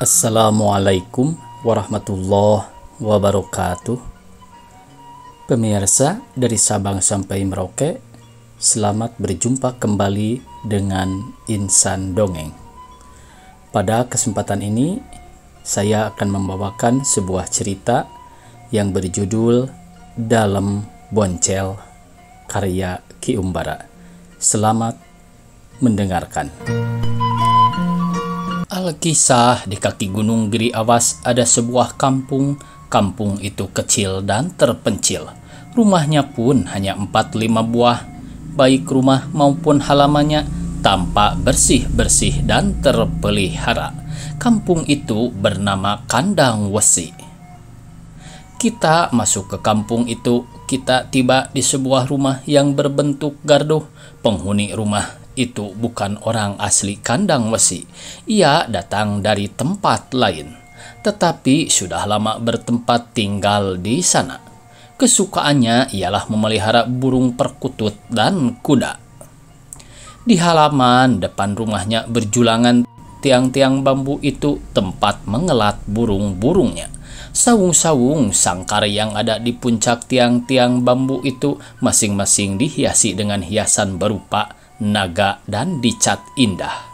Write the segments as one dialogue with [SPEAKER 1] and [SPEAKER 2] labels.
[SPEAKER 1] Assalamualaikum warahmatullahi wabarakatuh. Pemirsa dari Sabang sampai Merauke, selamat berjumpa kembali dengan Insan Dongeng. Pada kesempatan ini, saya akan membawakan sebuah cerita yang berjudul Dalam Boncel, karya Ki Umbara. Selamat mendengarkan. Alkisah di kaki Gunung Giri Awas ada sebuah kampung. Kampung itu kecil dan terpencil. Rumahnya pun hanya 4-5 buah. Baik rumah maupun halamannya tampak bersih-bersih dan terpelihara. Kampung itu bernama Kandang Wesi. Kita masuk ke kampung itu. Kita tiba di sebuah rumah yang berbentuk gardu. Penghuni rumah itu bukan orang asli Kandang Wesi. Ia datang dari tempat lain, tetapi sudah lama bertempat tinggal di sana. Kesukaannya ialah memelihara burung perkutut dan kuda. Di halaman depan rumahnya berjulangan tiang-tiang bambu itu tempat mengelat burung-burungnya. Saung-saung sangkar yang ada di puncak tiang-tiang bambu itu masing-masing dihiasi dengan hiasan berupa naga dan dicat indah.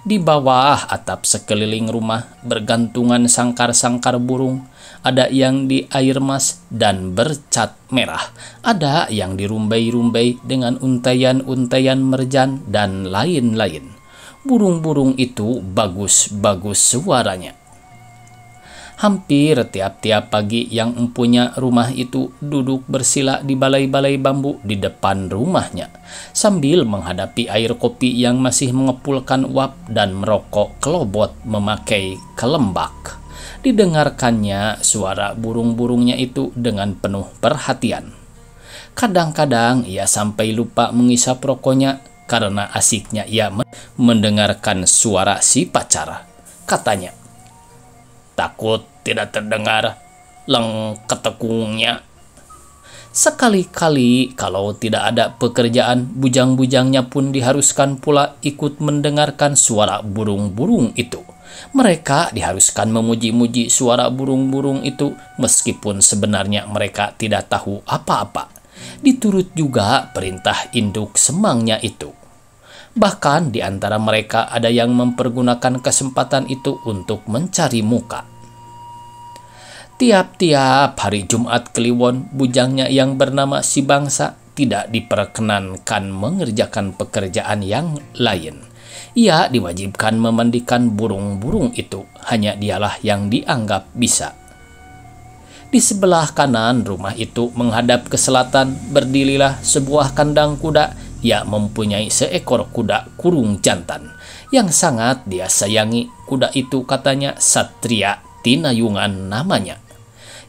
[SPEAKER 1] Di bawah atap sekeliling rumah bergantungan sangkar-sangkar burung. Ada yang di air emas dan bercat merah. Ada yang dirumbai-rumbai dengan untaian-untaian merjan dan lain-lain. Burung-burung itu bagus-bagus suaranya. Hampir tiap-tiap pagi yang empunya rumah itu duduk bersila di balai-balai bambu di depan rumahnya, sambil menghadapi air kopi yang masih mengepulkan uap dan merokok kelobot memakai kelembak. Didengarkannya suara burung-burungnya itu dengan penuh perhatian. Kadang-kadang ia sampai lupa mengisap rokoknya karena asiknya ia mendengarkan suara si pacar. Katanya, "Takut tidak terdengar lengketekungnya." Sekali-kali kalau tidak ada pekerjaan, bujang-bujangnya pun diharuskan pula ikut mendengarkan suara burung-burung itu. Mereka diharuskan memuji-muji suara burung-burung itu meskipun sebenarnya mereka tidak tahu apa-apa. Diturut juga perintah induk semangnya itu. Bahkan di antara mereka ada yang mempergunakan kesempatan itu untuk mencari muka. Tiap-tiap hari Jumat Kliwon, bujangnya yang bernama Si Bangsa tidak diperkenankan mengerjakan pekerjaan yang lain. Ia diwajibkan memandikan burung-burung itu, hanya dialah yang dianggap bisa. Di sebelah kanan rumah itu menghadap ke selatan berdirilah sebuah kandang kuda. Ia mempunyai seekor kuda kurung jantan yang sangat dia sayangi. Kuda itu katanya Satria Tinayungan namanya.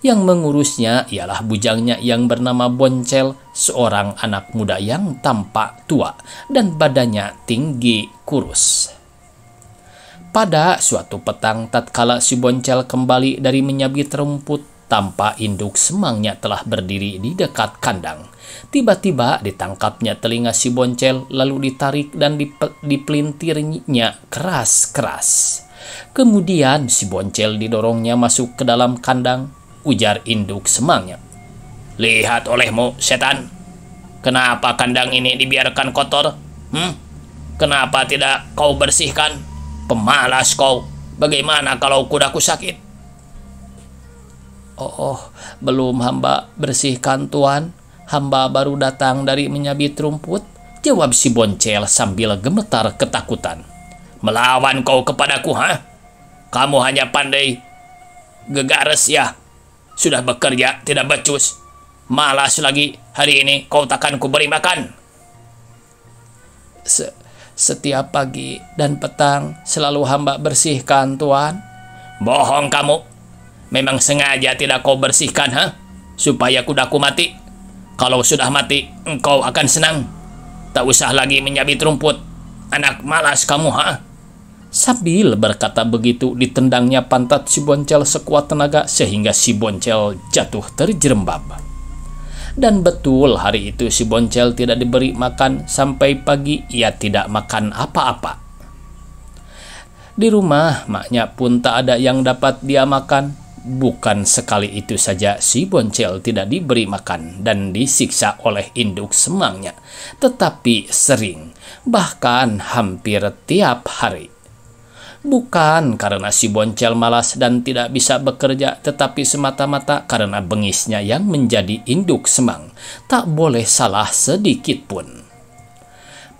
[SPEAKER 1] Yang mengurusnya ialah bujangnya yang bernama Boncel, seorang anak muda yang tampak tua dan badannya tinggi kurus. Pada suatu petang tatkala si Boncel kembali dari menyabit rumput, tampak induk semangnya telah berdiri di dekat kandang. Tiba-tiba ditangkapnya telinga si Boncel, lalu ditarik dan dipelintirnya keras-keras. Kemudian si Boncel didorongnya masuk ke dalam kandang. Ujar induk semangnya, "Lihat olehmu, setan. Kenapa kandang ini dibiarkan kotor? Kenapa tidak kau bersihkan? Pemalas kau. Bagaimana kalau kudaku sakit?" "Oh, belum hamba bersihkan, Tuan. Hamba baru datang dari menyabit rumput," jawab si Boncel sambil gemetar ketakutan. "Melawan kau kepadaku, ha? Kamu hanya pandai gegares ya. Sudah bekerja tidak becus. Malas lagi. Hari ini kau takkan kuberi makan." Setiap pagi dan petang selalu hamba bersihkan, Tuan." "Bohong kamu. Memang sengaja tidak kau bersihkan, ha? Supaya kudaku mati. Kalau sudah mati, engkau akan senang. Tak usah lagi menyabit rumput. Anak malas kamu, ha?" Sambil berkata begitu, ditendangnya pantat si Boncel sekuat tenaga sehingga si Boncel jatuh terjerembab. Dan betul hari itu si Boncel tidak diberi makan sampai pagi. Ia tidak makan apa-apa. Di rumah, maknya pun tak ada yang dapat dia makan. Bukan sekali itu saja si Boncel tidak diberi makan dan disiksa oleh induk semangnya, tetapi sering, bahkan hampir tiap hari. Bukan karena si Boncel malas dan tidak bisa bekerja, tetapi semata-mata karena bengisnya yang menjadi induk semang. Tak boleh salah sedikit pun.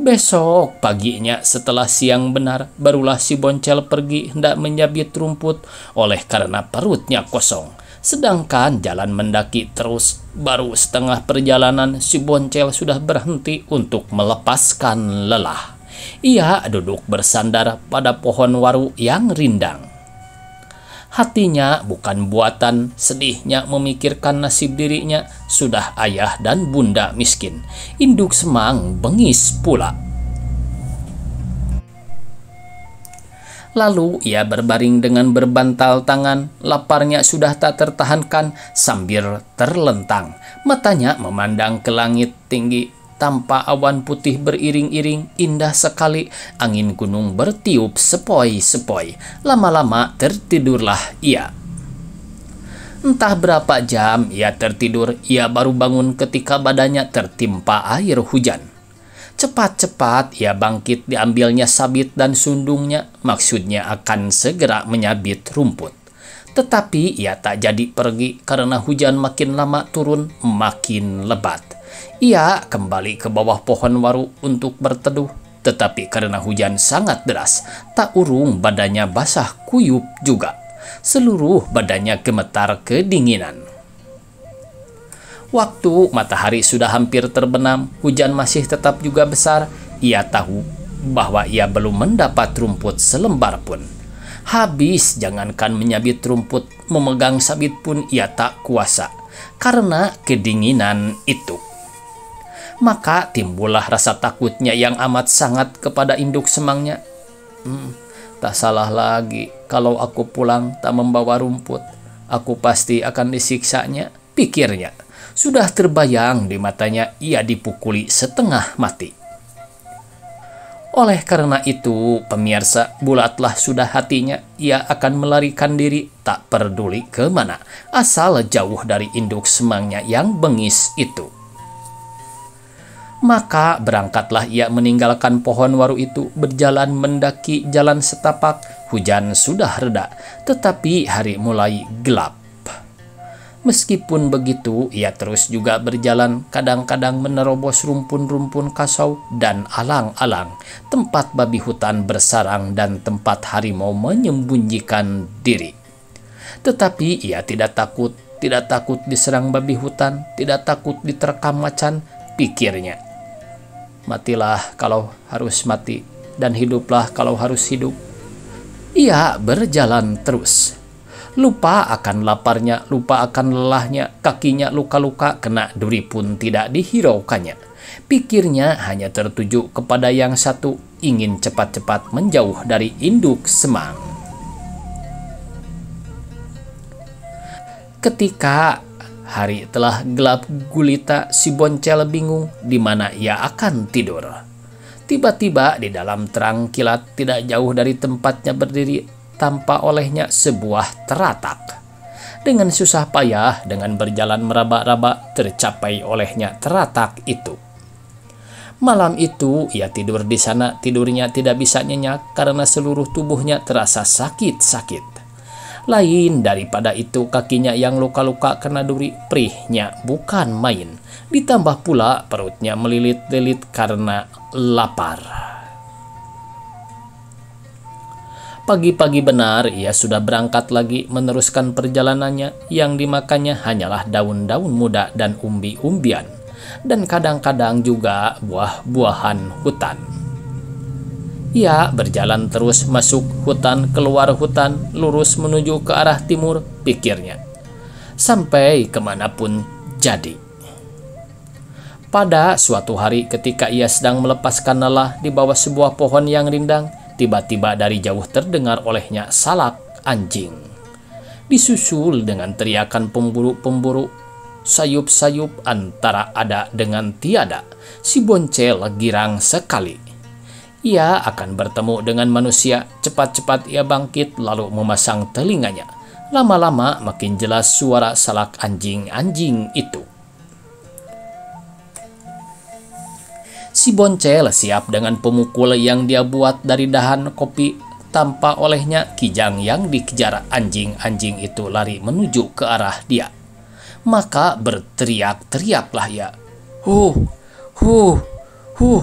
[SPEAKER 1] Besok paginya setelah siang benar, barulah si Boncel pergi hendak menyabit rumput oleh karena perutnya kosong. Sedangkan jalan mendaki terus, baru setengah perjalanan si Boncel sudah berhenti untuk melepaskan lelah. Ia duduk bersandar pada pohon waru yang rindang. Hatinya bukan buatan, sedihnya memikirkan nasib dirinya. Sudah ayah dan bunda miskin, induk semang bengis pula. Lalu ia berbaring dengan berbantal tangan, laparnya sudah tak tertahankan sambil terlentang. Matanya memandang ke langit tinggi. Tanpa awan putih beriring-iring, indah sekali. Angin gunung bertiup sepoi-sepoi. Lama-lama tertidurlah ia. Entah berapa jam ia tertidur, ia baru bangun ketika badannya tertimpa air hujan. Cepat-cepat ia bangkit, diambilnya sabit dan sundungnya, maksudnya akan segera menyabit rumput. Tetapi ia tak jadi pergi karena hujan makin lama turun, makin lebat. Ia kembali ke bawah pohon waru untuk berteduh, tetapi karena hujan sangat deras, tak urung badannya basah kuyup juga. Seluruh badannya gemetar kedinginan. Waktu matahari sudah hampir terbenam, hujan masih tetap juga besar. Ia tahu bahwa ia belum mendapat rumput selembar pun. Habis jangankan menyabit rumput, memegang sabit pun ia tak kuasa karena kedinginan itu. Maka timbullah rasa takutnya yang amat sangat kepada induk semangnya. Tak salah lagi kalau aku pulang tak membawa rumput. Aku pasti akan disiksanya, pikirnya. Sudah terbayang di matanya ia dipukuli setengah mati. Oleh karena itu, pemirsa, bulatlah sudah hatinya. Ia akan melarikan diri, tak peduli kemana, asal jauh dari induk semangnya yang bengis itu. Maka berangkatlah ia meninggalkan pohon waru itu, berjalan mendaki jalan setapak. Hujan sudah reda, tetapi hari mulai gelap. Meskipun begitu, ia terus juga berjalan, kadang-kadang menerobos rumpun-rumpun kasau dan alang-alang, tempat babi hutan bersarang dan tempat harimau menyembunyikan diri. Tetapi ia tidak takut diserang babi hutan, tidak takut diterkam macan, pikirnya. Matilah kalau harus mati, dan hiduplah kalau harus hidup. Ia berjalan terus. Lupa akan laparnya, lupa akan lelahnya, kakinya luka-luka, kena duri pun tidak dihiraukannya. Pikirnya hanya tertuju kepada yang satu, ingin cepat-cepat menjauh dari induk semang. Ketika hari telah gelap gulita, si Boncel bingung di mana ia akan tidur. Tiba-tiba di dalam terang kilat tidak jauh dari tempatnya berdiri, tampak olehnya sebuah teratak. Dengan susah payah, dengan berjalan meraba-raba, tercapai olehnya teratak itu. Malam itu ia tidur di sana, tidurnya tidak bisa nyenyak karena seluruh tubuhnya terasa sakit-sakit. Lain daripada itu, kakinya yang luka-luka kena duri, perihnya bukan main. Ditambah pula perutnya melilit-lilit karena lapar. Pagi-pagi benar ia sudah berangkat lagi meneruskan perjalanannya, yang dimakannya hanyalah daun-daun muda dan umbi-umbian, dan kadang-kadang juga buah-buahan hutan. Ia berjalan terus masuk hutan, keluar hutan, lurus menuju ke arah timur, pikirnya. Sampai kemanapun jadi. Pada suatu hari ketika ia sedang melepaskan lelah di bawah sebuah pohon yang rindang, tiba-tiba dari jauh terdengar olehnya salak anjing. Disusul dengan teriakan pemburu-pemburu, sayup-sayup antara ada dengan tiada. Si Boncel girang sekali. Ia akan bertemu dengan manusia. Cepat-cepat ia bangkit lalu memasang telinganya. Lama-lama makin jelas suara salak anjing-anjing itu. Si Boncel siap dengan pemukul yang dia buat dari dahan kopi. Tanpa olehnya, Kijang yang dikejar anjing-anjing itu lari menuju ke arah dia. Maka berteriak-teriaklah ia. Huh, huh, huh,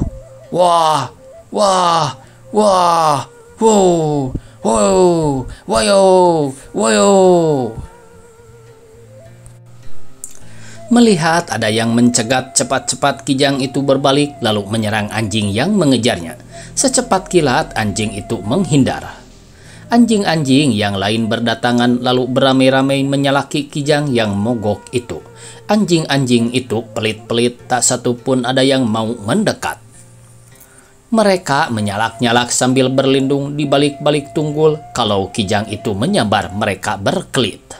[SPEAKER 1] wah, wah, wah, wow, wow, wayo, wayo. Melihat ada yang mencegat, cepat-cepat Kijang itu berbalik lalu menyerang anjing yang mengejarnya. Secepat kilat anjing itu menghindar. Anjing-anjing yang lain berdatangan lalu beramai-ramai menyalaki Kijang yang mogok itu. Anjing-anjing itu pelit-pelit, tak satu pun ada yang mau mendekat. Mereka menyalak-nyalak sambil berlindung di balik-balik tunggul. Kalau Kijang itu menyambar, mereka berkelit.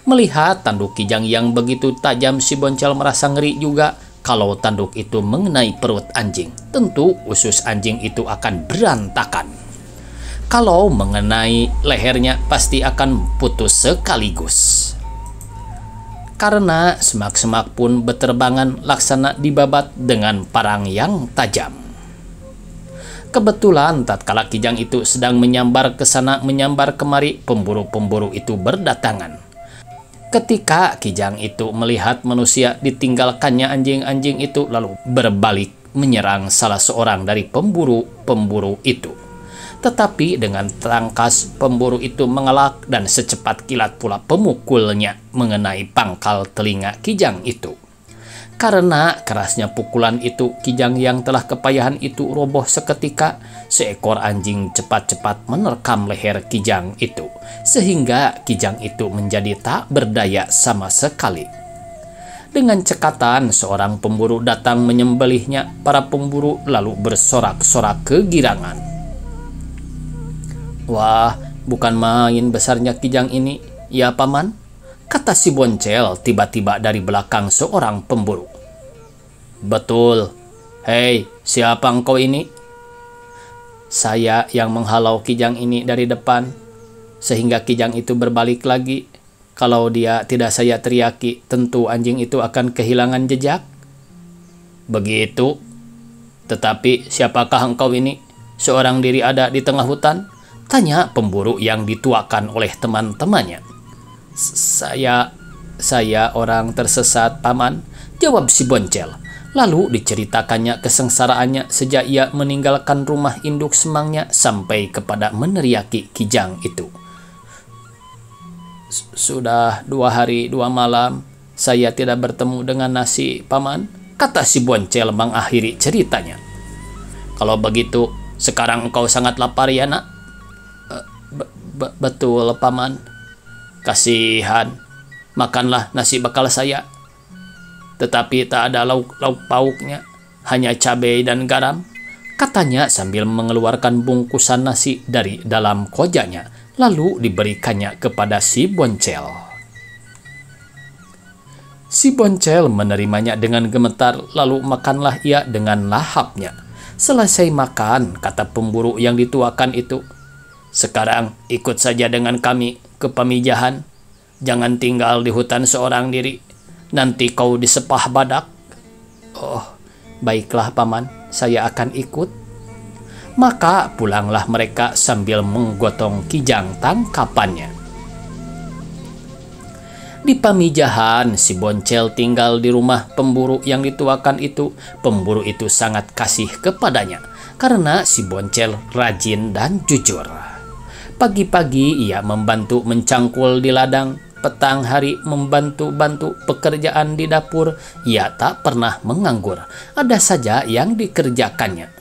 [SPEAKER 1] Melihat tanduk Kijang yang begitu tajam, si Boncel merasa ngeri juga. Kalau tanduk itu mengenai perut anjing, tentu usus anjing itu akan berantakan. Kalau mengenai lehernya, pasti akan putus sekaligus. Karena semak-semak pun beterbangan laksana dibabat dengan parang yang tajam. Kebetulan tatkala Kijang itu sedang menyambar ke sana menyambar kemari, pemburu-pemburu itu berdatangan. Ketika Kijang itu melihat manusia ditinggalkannya anjing-anjing itu lalu berbalik menyerang salah seorang dari pemburu-pemburu itu. Tetapi dengan tangkas pemburu itu mengelak dan secepat kilat pula pemukulnya mengenai pangkal telinga Kijang itu. Karena kerasnya pukulan itu, Kijang yang telah kepayahan itu roboh seketika. Seekor anjing cepat-cepat menerkam leher Kijang itu, sehingga Kijang itu menjadi tak berdaya sama sekali. Dengan cekatan, seorang pemburu datang menyembelihnya. Para pemburu lalu bersorak-sorak kegirangan. Wah, bukan main besarnya Kijang ini, ya paman, kata si Boncel tiba-tiba dari belakang seorang pemburu. Betul. Hei, siapa engkau ini? Saya yang menghalau Kijang ini dari depan, sehingga Kijang itu berbalik lagi. Kalau dia tidak saya teriaki, tentu anjing itu akan kehilangan jejak. Begitu. Tetapi siapakah engkau ini? Seorang diri ada di tengah hutan? Tanya pemburu yang dituakan oleh teman-temannya. Saya orang tersesat, paman, jawab si Boncel. Lalu diceritakannya kesengsaraannya sejak ia meninggalkan rumah induk semangnya sampai kepada meneriaki Kijang itu. Sudah 2 hari 2 malam saya tidak bertemu dengan nasi, paman, kata si Boncel mengakhiri ceritanya. Kalau begitu, sekarang engkau sangat lapar ya nak? Betul paman. Kasihan, makanlah nasi bekal saya. Tetapi tak ada lauk pauknya, hanya cabai dan garam, katanya sambil mengeluarkan bungkusan nasi dari dalam kojanya, lalu diberikannya kepada si Boncel. Si Boncel menerimanya dengan gemetar, lalu makanlah ia dengan lahapnya. Selesai makan, kata pemburu yang dituakan itu, sekarang ikut saja dengan kami ke pemijahan. Jangan tinggal di hutan seorang diri. Nanti kau disepah badak. Oh, baiklah paman, saya akan ikut. Maka pulanglah mereka sambil menggotong Kijang tangkapannya. Di pamijahan, si Boncel tinggal di rumah pemburu yang dituakan itu. Pemburu itu sangat kasih kepadanya, karena si Boncel rajin dan jujur. Pagi-pagi ia membantu mencangkul di ladang. Petang hari membantu-bantu pekerjaan di dapur. Ia tak pernah menganggur, ada saja yang dikerjakannya.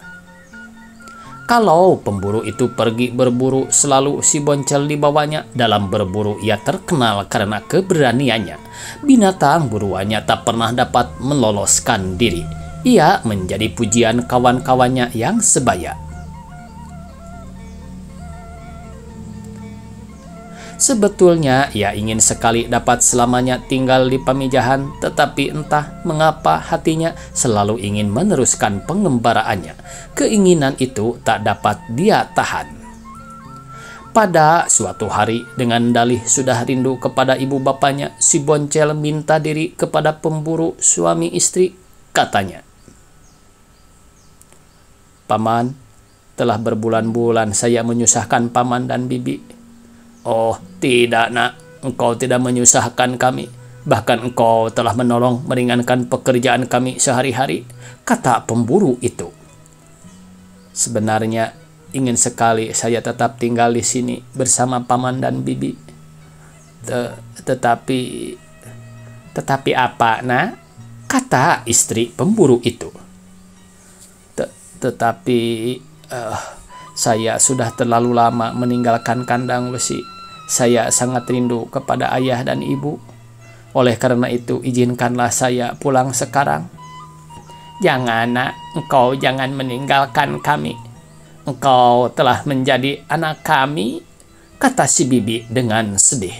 [SPEAKER 1] Kalau pemburu itu pergi berburu, selalu si Boncel dibawanya. Dalam berburu ia terkenal karena keberaniannya. Binatang buruannya tak pernah dapat meloloskan diri. Ia menjadi pujian kawan-kawannya yang sebaya. Sebetulnya ia ingin sekali dapat selamanya tinggal di Pamijahan, tetapi entah mengapa hatinya selalu ingin meneruskan pengembaraannya. Keinginan itu tak dapat dia tahan. Pada suatu hari, dengan dalih sudah rindu kepada ibu bapanya, si Boncel minta diri kepada pemburu suami istri. Katanya, "Paman, telah berbulan-bulan saya menyusahkan paman dan bibi." "Oh, tidak nak, engkau tidak menyusahkan kami. Bahkan engkau telah menolong meringankan pekerjaan kami sehari-hari," kata pemburu itu. "Sebenarnya ingin sekali saya tetap tinggal di sini bersama paman dan bibi. Tetapi apa, nak?" kata istri pemburu itu. Tetapi saya sudah terlalu lama meninggalkan kandang besi. Saya sangat rindu kepada ayah dan ibu. Oleh karena itu, izinkanlah saya pulang sekarang." "Jangan nak, engkau jangan meninggalkan kami. Engkau telah menjadi anak kami," kata si bibi dengan sedih.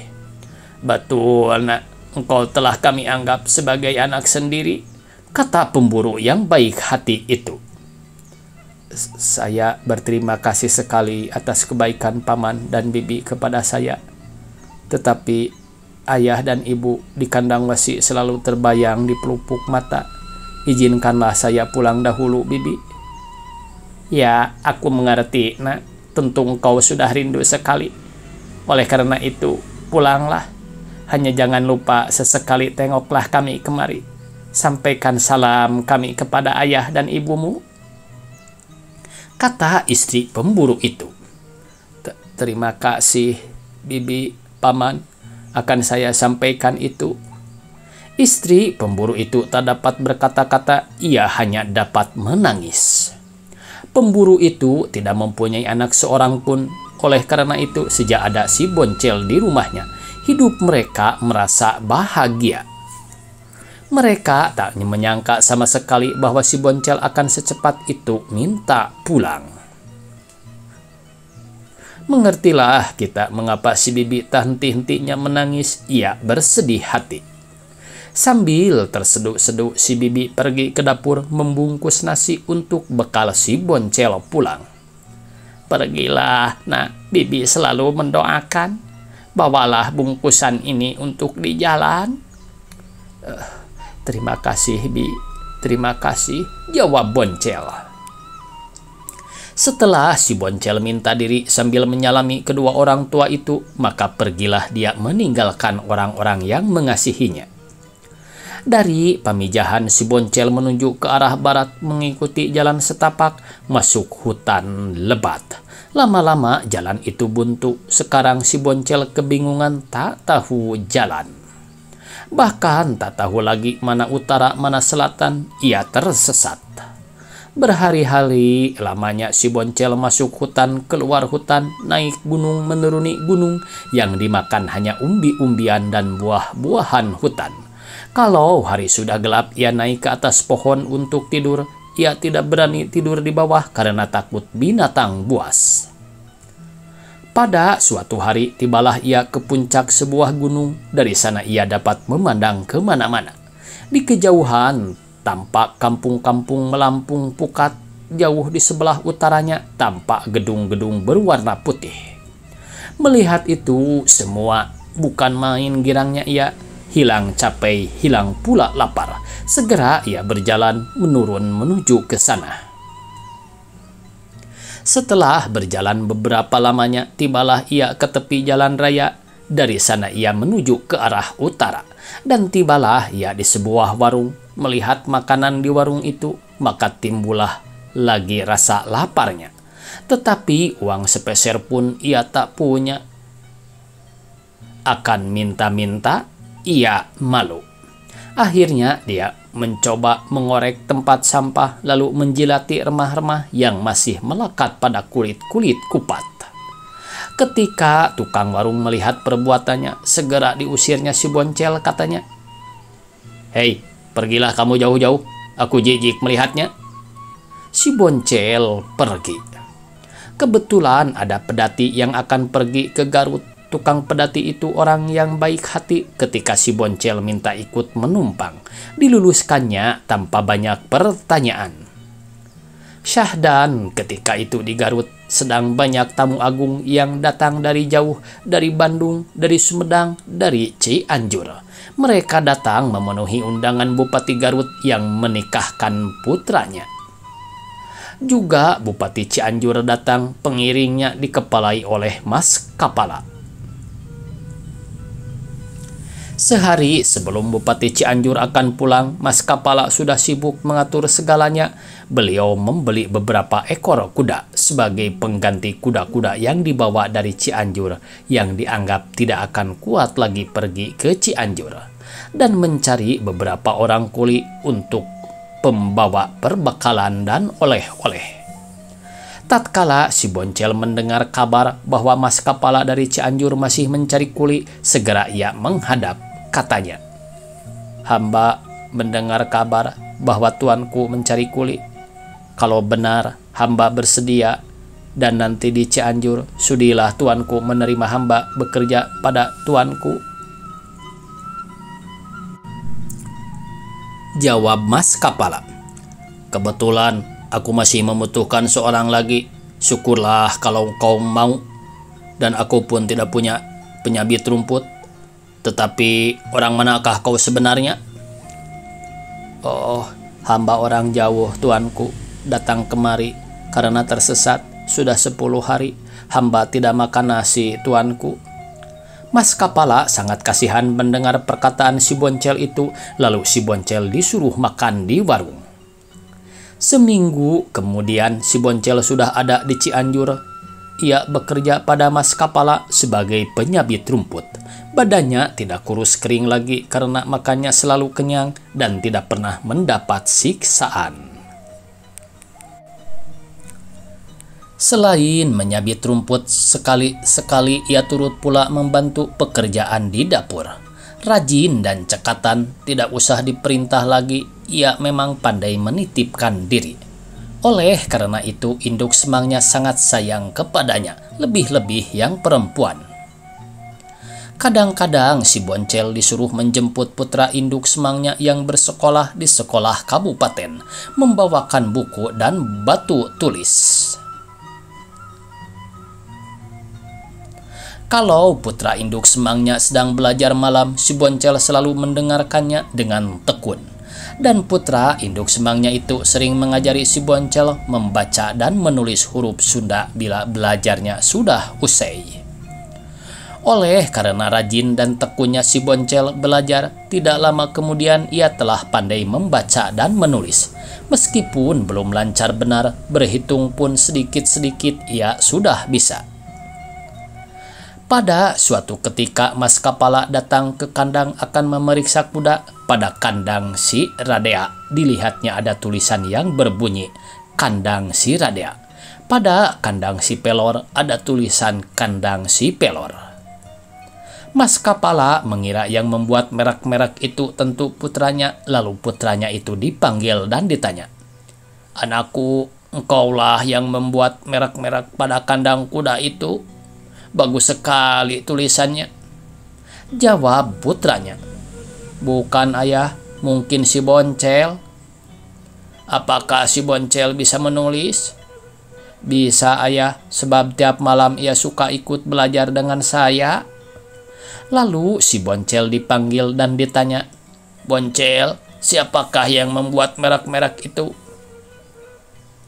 [SPEAKER 1] "Betul nak, engkau telah kami anggap sebagai anak sendiri," kata pemburu yang baik hati itu. "Saya berterima kasih sekali atas kebaikan paman dan bibi kepada saya. Tetapi ayah dan ibu di kandang besi selalu terbayang di pelupuk mata. Izinkanlah saya pulang dahulu, bibi." "Ya, aku mengerti, nak. Tentu engkau sudah rindu sekali. Oleh karena itu, pulanglah. Hanya jangan lupa sesekali tengoklah kami kemari. Sampaikan salam kami kepada ayah dan ibumu," kata istri pemburu itu. "Terima kasih, bibi, paman. Akan saya sampaikan itu." Istri pemburu itu tak dapat berkata-kata, ia hanya dapat menangis. Pemburu itu tidak mempunyai anak seorang pun. Oleh karena itu, sejak ada si Boncel di rumahnya, hidup mereka merasa bahagia. Mereka tak menyangka sama sekali bahwa si Boncel akan secepat itu minta pulang. Mengertilah kita mengapa si bibi tak henti-hentinya menangis. Ia bersedih hati. Sambil terseduk-seduk, si bibi pergi ke dapur membungkus nasi untuk bekal si Boncel pulang. "Pergilah, nak. Bibi selalu mendoakan. Bawalah bungkusan ini untuk di jalan." "Terima kasih, Bi. Terima kasih," jawab Boncel. Setelah si Boncel minta diri sambil menyalami kedua orang tua itu, maka pergilah dia meninggalkan orang-orang yang mengasihinya. Dari Pamijahan, si Boncel menuju ke arah barat mengikuti jalan setapak masuk hutan lebat. Lama-lama jalan itu buntu. Sekarang si Boncel kebingungan, tak tahu jalan. Bahkan tak tahu lagi mana utara, mana selatan. Ia tersesat. Berhari-hari lamanya si Boncel masuk hutan, keluar hutan, naik gunung, menuruni gunung, yang dimakan hanya umbi-umbian dan buah-buahan hutan. Kalau hari sudah gelap, ia naik ke atas pohon untuk tidur. Ia tidak berani tidur di bawah karena takut binatang buas. Pada suatu hari, tibalah ia ke puncak sebuah gunung. Dari sana ia dapat memandang kemana-mana. Di kejauhan, tampak kampung-kampung melampung pukat. Jauh di sebelah utaranya, tampak gedung-gedung berwarna putih. Melihat itu semua, bukan main girangnya ia. Hilang capek, hilang pula lapar. Segera ia berjalan menurun menuju ke sana. Setelah berjalan beberapa lamanya, tibalah ia ke tepi jalan raya. Dari sana ia menuju ke arah utara. Dan tibalah ia di sebuah warung. Melihat makanan di warung itu, maka timbullah lagi rasa laparnya. Tetapi uang sepeser pun ia tak punya. Akan minta-minta, ia malu. Akhirnya dia mencoba mengorek tempat sampah lalu menjilati remah-remah yang masih melekat pada kulit-kulit kupat. Ketika tukang warung melihat perbuatannya, segera diusirnya si Boncel, katanya, "Hei, pergilah kamu jauh-jauh, aku jijik melihatnya." Si Boncel pergi. Kebetulan ada pedati yang akan pergi ke Garut. Tukang pedati itu orang yang baik hati. Ketika si Boncel minta ikut menumpang, diluluskannya tanpa banyak pertanyaan. Syahdan ketika itu di Garut, sedang banyak tamu agung yang datang dari jauh, dari Bandung, dari Sumedang, dari Cianjur. Mereka datang memenuhi undangan Bupati Garut yang menikahkan putranya. Juga Bupati Cianjur datang, pengiringnya dikepalai oleh Mas Kapala. Sehari sebelum Bupati Cianjur akan pulang, Mas Kapala sudah sibuk mengatur segalanya. Beliau membeli beberapa ekor kuda sebagai pengganti kuda-kuda yang dibawa dari Cianjur yang dianggap tidak akan kuat lagi pergi ke Cianjur, dan mencari beberapa orang kuli untuk pembawa perbekalan dan oleh-oleh. Tatkala si Boncel mendengar kabar bahwa Mas Kapala dari Cianjur masih mencari kuli, segera ia menghadap. Katanya, "Hamba mendengar kabar bahwa tuanku mencari kuli. Kalau benar hamba bersedia, dan nanti di Cianjur sudilah tuanku menerima hamba bekerja pada tuanku." Jawab Mas Kapala, "Kebetulan aku masih membutuhkan seorang lagi. Syukurlah kalau kau mau, dan aku pun tidak punya penyabit rumput. Tetapi orang manakah kau sebenarnya?" "Oh, hamba orang jauh, tuanku. Datang kemari karena tersesat. Sudah 10 hari hamba tidak makan nasi, tuanku." Mas Kapala sangat kasihan mendengar perkataan si Boncel itu. Lalu si Boncel disuruh makan di warung. Seminggu kemudian si Boncel sudah ada di Cianjur. Ia bekerja pada Mas Kapala sebagai penyabit rumput. Badannya tidak kurus kering lagi karena makannya selalu kenyang dan tidak pernah mendapat siksaan. Selain menyabit rumput, sekali-sekali ia turut pula membantu pekerjaan di dapur. Rajin dan cekatan, tidak usah diperintah lagi, ia memang pandai menitipkan diri. Oleh karena itu, induk semangnya sangat sayang kepadanya, lebih-lebih yang perempuan. Kadang-kadang si Boncel disuruh menjemput putra induk semangnya yang bersekolah di sekolah kabupaten, membawakan buku dan batu tulis. Kalau putra induk semangnya sedang belajar malam, si Boncel selalu mendengarkannya dengan tekun. Dan putra induk semangnya itu sering mengajari si Boncel membaca dan menulis huruf Sunda bila belajarnya sudah usai. Oleh karena rajin dan tekunnya si Boncel belajar, tidak lama kemudian ia telah pandai membaca dan menulis. Meskipun belum lancar benar, berhitung pun sedikit-sedikit ia sudah bisa. Pada suatu ketika Mas Kapala datang ke kandang akan memeriksa kuda. Pada kandang si Radea dilihatnya ada tulisan yang berbunyi, "Kandang si Radea." Pada kandang si Pelor ada tulisan, "Kandang si Pelor." Mas Kapala mengira yang membuat merek-merek itu tentu putranya. Lalu putranya itu dipanggil dan ditanya, "Anakku, engkaulah yang membuat merek-merek pada kandang kuda itu? Bagus sekali tulisannya." Jawab putranya, "Bukan ayah, mungkin si Boncel." "Apakah si Boncel bisa menulis?" "Bisa ayah, sebab tiap malam ia suka ikut belajar dengan saya." Lalu si Boncel dipanggil dan ditanya, "Boncel, siapakah yang membuat merek-merek itu?"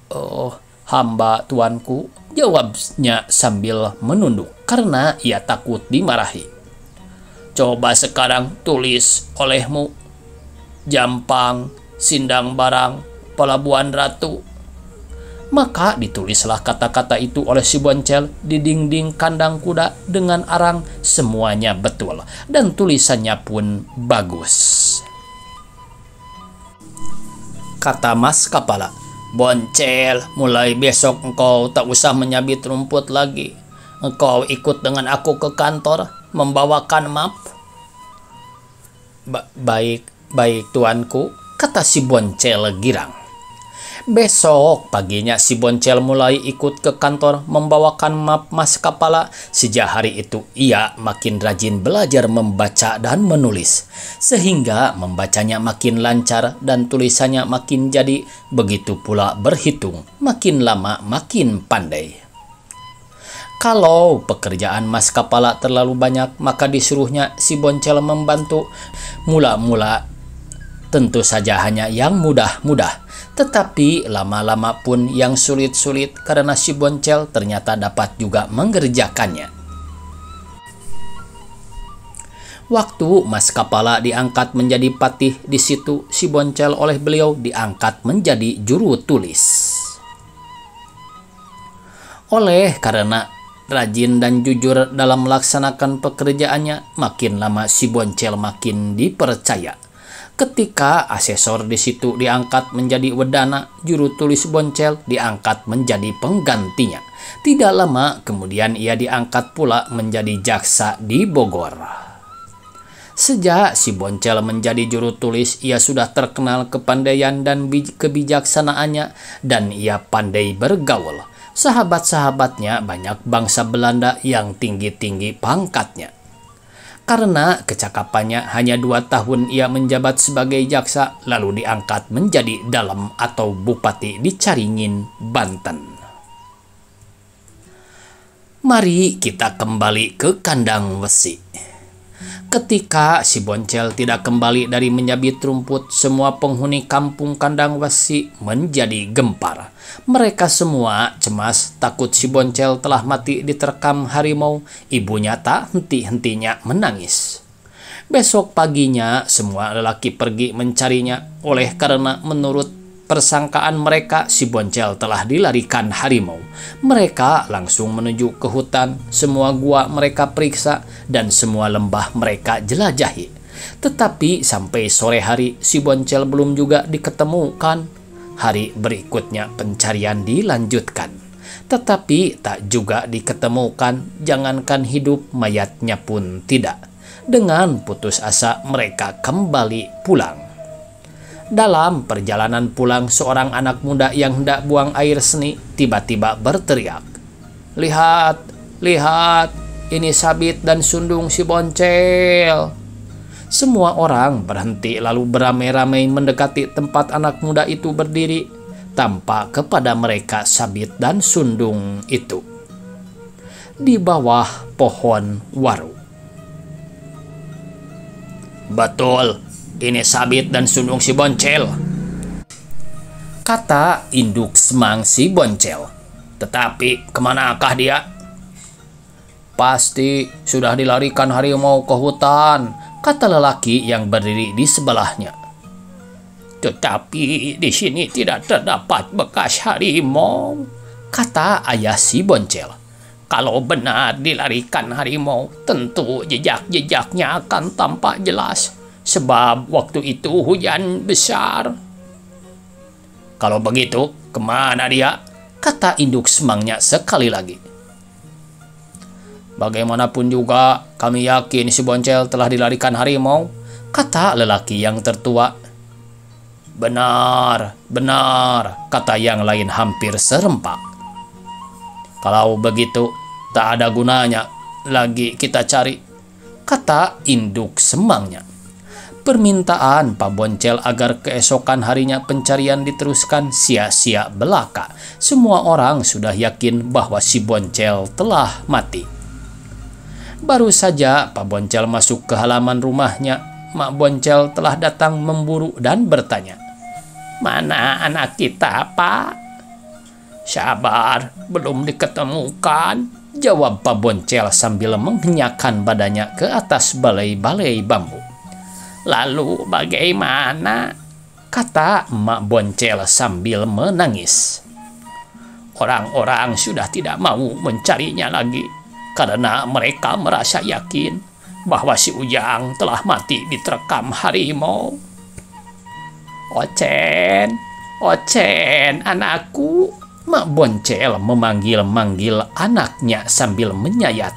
[SPEAKER 1] "Oh, hamba, tuanku," jawabnya sambil menunduk karena ia takut dimarahi. "Coba sekarang tulis olehmu, Jampang, Sindang Barang, Pelabuhan Ratu." Maka ditulislah kata-kata itu oleh si Boncel di dinding kandang kuda dengan arang. Semuanya betul dan tulisannya pun bagus. Kata Mas Kapala, "Boncel, mulai besok engkau tak usah menyabit rumput lagi. Engkau ikut dengan aku ke kantor membawakan map." "Baik, tuanku," kata si Boncel girang. Besok paginya si Boncel mulai ikut ke kantor membawakan map Mas Kapala. Sejak hari itu ia makin rajin belajar membaca dan menulis, sehingga membacanya makin lancar dan tulisannya makin jadi. Begitu pula berhitung, makin lama makin pandai. Kalau pekerjaan Mas Kapala terlalu banyak, maka disuruhnya si Boncel membantu. Mula-mula tentu saja hanya yang mudah-mudah, tetapi lama-lama pun yang sulit-sulit karena si Boncel ternyata dapat juga mengerjakannya. Waktu Mas Kapala diangkat menjadi patih, di situ si Boncel oleh beliau diangkat menjadi juru tulis. Oleh karena rajin dan jujur dalam melaksanakan pekerjaannya, makin lama si Boncel makin dipercaya. Ketika asesor di situ diangkat menjadi wedana, juru tulis Boncel diangkat menjadi penggantinya. Tidak lama kemudian ia diangkat pula menjadi jaksa di Bogor. Sejak si Boncel menjadi juru tulis, ia sudah terkenal kepandaian dan kebijaksanaannya, dan ia pandai bergaul. Sahabat-sahabatnya banyak bangsa Belanda yang tinggi-tinggi pangkatnya. Karena kecakapannya, hanya 2 tahun ia menjabat sebagai jaksa, lalu diangkat menjadi dalam atau bupati di Caringin, Banten. Mari kita kembali ke kandang besi. Ketika si Boncel tidak kembali dari menyabit rumput, semua penghuni kampung kandang besi menjadi gempar. Mereka semua cemas takut si Boncel telah mati diterkam harimau. Ibunya tak henti-hentinya menangis. Besok paginya semua lelaki pergi mencarinya, oleh karena menurut persangkaan mereka si Boncel telah dilarikan harimau. Mereka langsung menuju ke hutan, semua gua mereka periksa dan semua lembah mereka jelajahi. Tetapi sampai sore hari si Boncel belum juga diketemukan. Hari berikutnya pencarian dilanjutkan, tetapi tak juga diketemukan. Jangankan hidup, mayatnya pun tidak. Dengan putus asa mereka kembali pulang. Dalam perjalanan pulang, seorang anak muda yang hendak buang air seni tiba-tiba berteriak, "Lihat, lihat, ini sabit dan sundung si Boncel." Semua orang berhenti lalu beramai-ramai mendekati tempat anak muda itu berdiri. Tampak kepada mereka sabit dan sundung itu di bawah pohon waru. "Betul, ini sabit dan sundung si Boncel," kata induk semang si Boncel. "Tetapi kemanakah dia?" "Pasti sudah dilarikan harimau ke hutan," kata lelaki yang berdiri di sebelahnya. "Tetapi di sini tidak terdapat bekas harimau," kata ayah si Boncel. "Kalau benar dilarikan harimau, tentu jejak-jejaknya akan tampak jelas. Sebab waktu itu hujan besar." "Kalau begitu, kemana dia?" kata induk semangnya sekali lagi. "Bagaimanapun juga, kami yakin si Boncel telah dilarikan harimau," kata lelaki yang tertua. "Benar, benar," kata yang lain hampir serempak. "Kalau begitu, tak ada gunanya lagi kita cari," kata induk semangnya. Permintaan Pak Boncel agar keesokan harinya pencarian diteruskan sia-sia belaka. Semua orang sudah yakin bahwa si Boncel telah mati. Baru saja Pak Boncel masuk ke halaman rumahnya, Mak Boncel telah datang memburu dan bertanya, "Mana anak kita, Pak?" "Sabar, belum diketemukan," jawab Pak Boncel sambil menghenyakan badannya ke atas balai-balai bambu. "Lalu bagaimana?" kata Mak Boncel sambil menangis. "Orang-orang sudah tidak mau mencarinya lagi, karena mereka merasa yakin bahwa si Ujang telah mati diterkam harimau." "Ocen, Ocen, anakku," Mak Boncel memanggil-manggil anaknya sambil menyayat.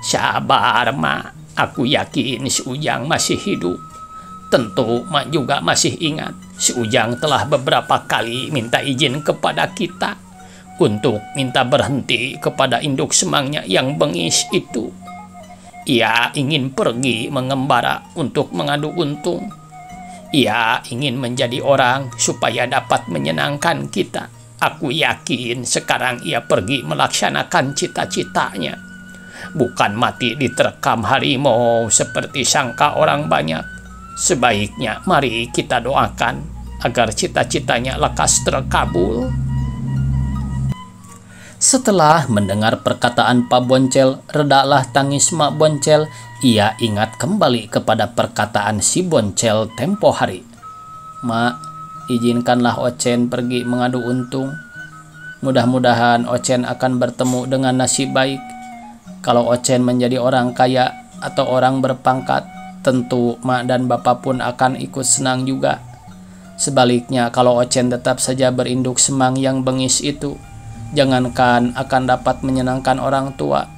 [SPEAKER 1] "Sabar, Mak, aku yakin si Ujang masih hidup.
[SPEAKER 2] Tentu Mak juga masih ingat, si Ujang telah beberapa kali minta izin kepada kita untuk minta berhenti kepada induk semangnya yang bengis itu. Ia ingin pergi mengembara untuk mengadu untung. Ia ingin menjadi orang supaya dapat menyenangkan kita. Aku yakin sekarang ia pergi melaksanakan cita-citanya. Bukan mati diterkam harimau seperti sangka orang banyak. Sebaiknya mari kita doakan agar cita-citanya lekas terkabul.
[SPEAKER 1] Setelah mendengar perkataan Pak Boncel, redalah tangis Mak Boncel. Ia ingat kembali kepada perkataan si Boncel tempo hari. Mak, izinkanlah Ocen pergi mengadu untung. Mudah-mudahan Ocen akan bertemu dengan nasib baik. Kalau Ocen menjadi orang kaya atau orang berpangkat, tentu Mak dan Bapak pun akan ikut senang juga. Sebaliknya, kalau Ocen tetap saja berinduk semang yang bengis itu, jangankan akan dapat menyenangkan orang tua,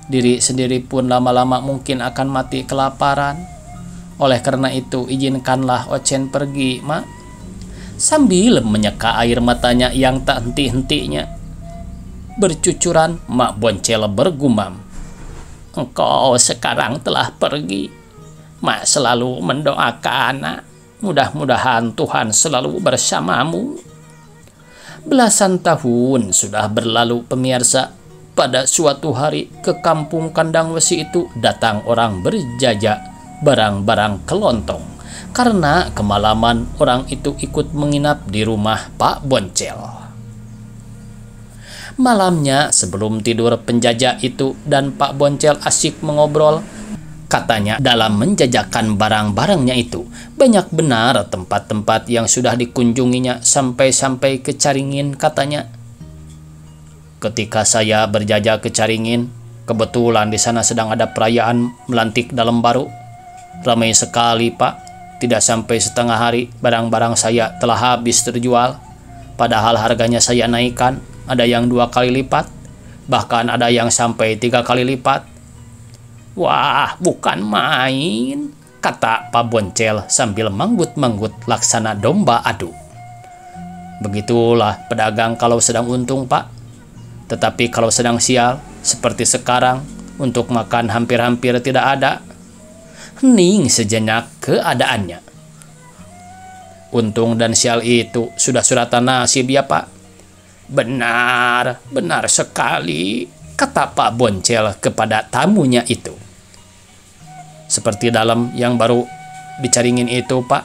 [SPEAKER 1] diri sendiri pun lama-lama mungkin akan mati kelaparan. Oleh karena itu, izinkanlah Ocen pergi, Mak. Sambil menyeka air matanya yang tak henti-hentinya bercucuran, Mak Boncel bergumam,
[SPEAKER 2] Engkau sekarang telah pergi. Mak selalu mendoakan anak. Mudah-mudahan Tuhan selalu bersamamu.
[SPEAKER 1] Belasan tahun sudah berlalu pemirsa. Pada suatu hari ke kampung kandang besi itu datang orang berjajak barang-barang kelontong. Karena kemalaman orang itu ikut menginap di rumah Pak Boncel. Malamnya sebelum tidur penjajah itu dan Pak Boncel asik mengobrol. Katanya dalam menjajakan barang-barangnya itu, banyak benar tempat-tempat yang sudah dikunjunginya sampai-sampai ke Caringin katanya. Ketika saya berjajah ke Caringin, kebetulan di sana sedang ada perayaan melantik dalam baru. Ramai sekali Pak, tidak sampai setengah hari barang-barang saya telah habis terjual. Padahal harganya saya naikkan, ada yang 2 kali lipat, bahkan ada yang sampai 3 kali lipat.
[SPEAKER 2] Wah, bukan main, kata Pak Boncel sambil manggut-manggut laksana domba adu.
[SPEAKER 1] Begitulah pedagang kalau sedang untung, Pak. Tetapi kalau sedang sial, seperti sekarang, untuk makan hampir-hampir tidak ada. Hening sejenak keadaannya. Untung dan sial itu sudah suratan nasib ya, Pak.
[SPEAKER 2] Benar, benar sekali,
[SPEAKER 1] kata Pak Boncel kepada tamunya itu. Seperti dalam yang baru dicaringin itu, Pak.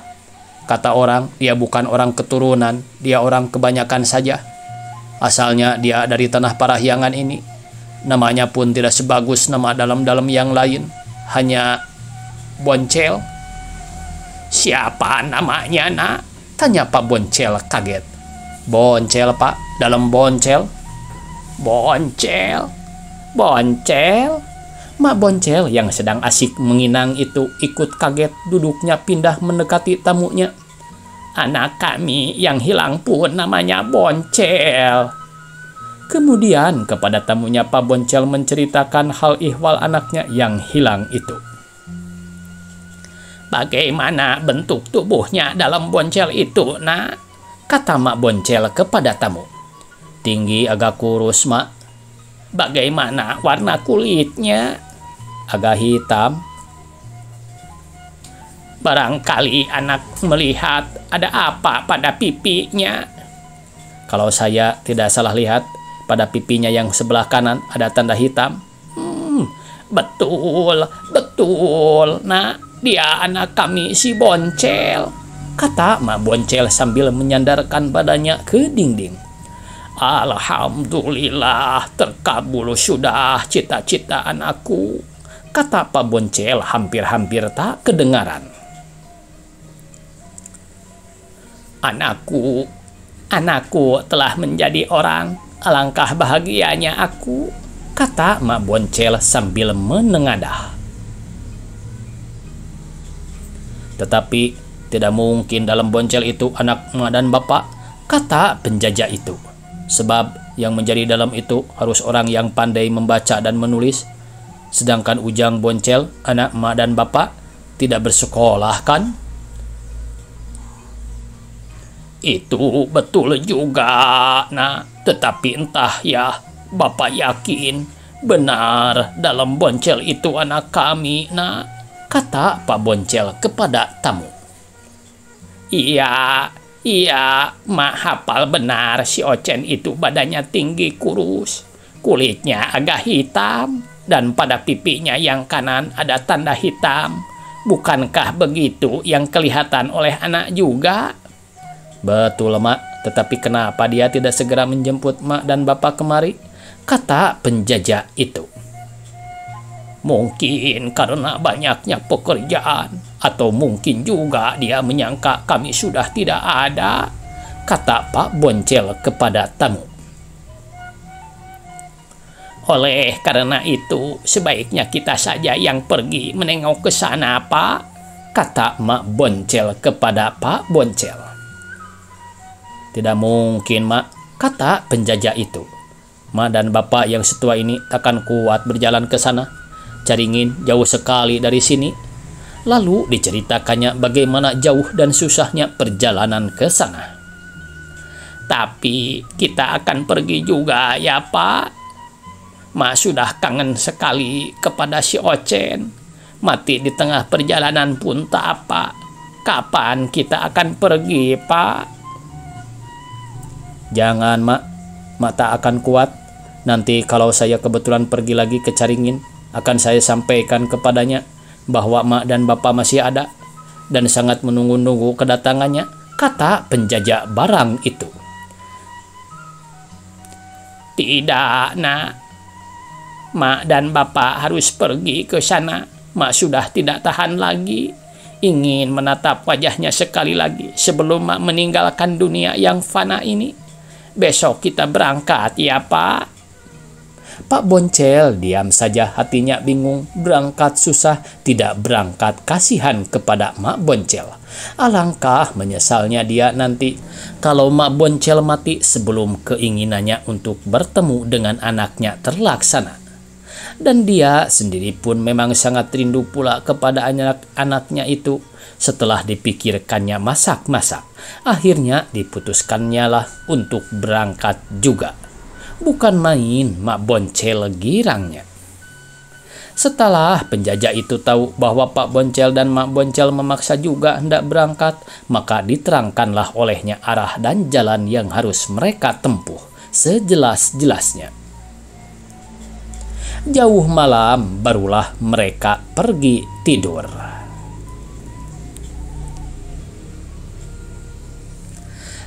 [SPEAKER 1] Kata orang, dia bukan orang keturunan, dia orang kebanyakan saja. Asalnya dia dari tanah Parahyangan ini. Namanya pun tidak sebagus nama dalam-dalam yang lain. Hanya Boncel.
[SPEAKER 2] Siapa namanya, Nak?
[SPEAKER 1] Tanya Pak Boncel kaget. Boncel, Pak. Dalam Boncel.
[SPEAKER 2] Boncel. Boncel.
[SPEAKER 1] Mak Boncel yang sedang asik menginang itu ikut kaget, duduknya pindah mendekati tamunya.
[SPEAKER 2] Anak kami yang hilang pun namanya Boncel.
[SPEAKER 1] Kemudian kepada tamunya Pak Boncel menceritakan hal ihwal anaknya yang hilang itu.
[SPEAKER 2] Bagaimana bentuk tubuhnya dalam Boncel itu, Nak?
[SPEAKER 1] Kata Mak Boncel kepada tamu. Tinggi, agak kurus, Mak.
[SPEAKER 2] Bagaimana warna kulitnya?
[SPEAKER 1] Agak hitam.
[SPEAKER 2] Barangkali anak melihat ada apa pada pipinya.
[SPEAKER 1] Kalau saya tidak salah lihat, pada pipinya yang sebelah kanan ada tanda hitam.
[SPEAKER 2] Betul, betul, Nak. Dia anak kami si Boncel,
[SPEAKER 1] kata Mak Boncel sambil menyandarkan badannya ke dinding.
[SPEAKER 2] Alhamdulillah, terkabul sudah cita-cita anakku,
[SPEAKER 1] kata Pak Boncel hampir-hampir tak kedengaran.
[SPEAKER 2] Anakku telah menjadi orang, alangkah bahagianya aku,
[SPEAKER 1] kata Mak Boncel sambil menengadah. Tetapi tidak mungkin dalam Boncel itu anak emak dan bapak, kata penjajah itu. Sebab yang menjadi dalam itu harus orang yang pandai membaca dan menulis. Sedangkan Ujang Boncel, anak emak dan bapak, tidak bersekolah kan?
[SPEAKER 2] Itu betul juga, nak. Tetapi entah ya, Bapak yakin benar dalam Boncel itu anak kami, nak,
[SPEAKER 1] kata Pak Boncel kepada tamu.
[SPEAKER 2] Iya, mak hafal benar si Ocen itu badannya tinggi kurus, kulitnya agak hitam, dan pada pipinya yang kanan ada tanda hitam. Bukankah begitu yang kelihatan oleh anak juga?
[SPEAKER 1] Betul, mak. Tetapi kenapa dia tidak segera menjemput mak dan bapak kemari? Kata penjajah itu.
[SPEAKER 2] Mungkin karena banyaknya pekerjaan, atau mungkin juga dia menyangka kami sudah tidak ada,
[SPEAKER 1] kata Pak Boncel kepada tamu.
[SPEAKER 2] Oleh karena itu, sebaiknya kita saja yang pergi menengok ke sana, Pak,
[SPEAKER 1] kata Mak Boncel kepada Pak Boncel. Tidak mungkin, Mak, kata penjajah itu. Mak dan bapak yang setua ini takkan kuat berjalan ke sana. Caringin jauh sekali dari sini. Lalu diceritakannya bagaimana jauh dan susahnya perjalanan ke sana.
[SPEAKER 2] Tapi kita akan pergi juga ya, Pak. Mak sudah kangen sekali kepada si Ocen. Mati di tengah perjalanan pun tak apa. Kapan kita akan pergi, Pak?
[SPEAKER 1] Jangan, Mak. Mak tak akan kuat. Nanti kalau saya kebetulan pergi lagi ke Caringin, akan saya sampaikan kepadanya bahwa Mak dan Bapak masih ada dan sangat menunggu-nunggu kedatangannya, kata penjajah barang itu.
[SPEAKER 2] Tidak, nak. Mak dan Bapak harus pergi ke sana. Mak sudah tidak tahan lagi. Ingin menatap wajahnya sekali lagi sebelum Mak meninggalkan dunia yang fana ini. Besok kita berangkat ya, Pak.
[SPEAKER 1] Pak Boncel diam saja, hatinya bingung. Berangkat susah, tidak berangkat kasihan kepada Mak Boncel. Alangkah menyesalnya dia nanti kalau Mak Boncel mati sebelum keinginannya untuk bertemu dengan anaknya terlaksana. Dan dia sendiri pun memang sangat rindu pula kepada anak-anaknya itu. Setelah dipikirkannya masak-masak, akhirnya diputuskannya lah untuk berangkat juga. Bukan main Mak Boncel girangnya. Setelah penjajah itu tahu bahwa Pak Boncel dan Mak Boncel memaksa juga hendak berangkat, maka diterangkanlah olehnya arah dan jalan yang harus mereka tempuh sejelas-jelasnya. Jauh malam barulah mereka pergi tidur.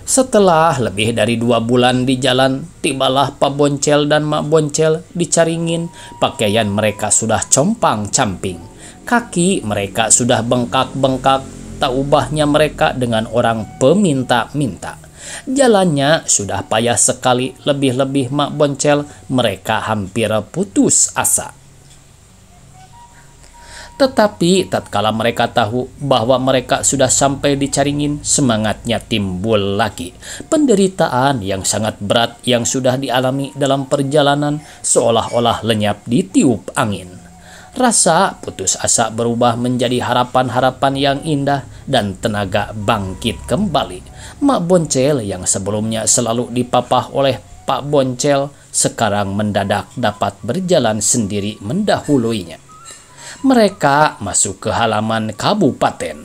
[SPEAKER 1] Setelah lebih dari 2 bulan di jalan, tibalah Pak Boncel dan Mak Boncel di Caringin. Pakaian mereka sudah compang-camping. Kaki mereka sudah bengkak-bengkak. Tak ubahnya mereka dengan orang peminta-minta. Jalannya sudah payah sekali, lebih-lebih Mak Boncel, mereka hampir putus asa. Tetapi tatkala mereka tahu bahwa mereka sudah sampai di Caringin, semangatnya timbul lagi. Penderitaan yang sangat berat yang sudah dialami dalam perjalanan seolah-olah lenyap ditiup angin. Rasa putus asa berubah menjadi harapan-harapan yang indah dan tenaga bangkit kembali. Mak Boncel yang sebelumnya selalu dipapah oleh Pak Boncel sekarang mendadak dapat berjalan sendiri mendahuluinya. Mereka masuk ke halaman kabupaten.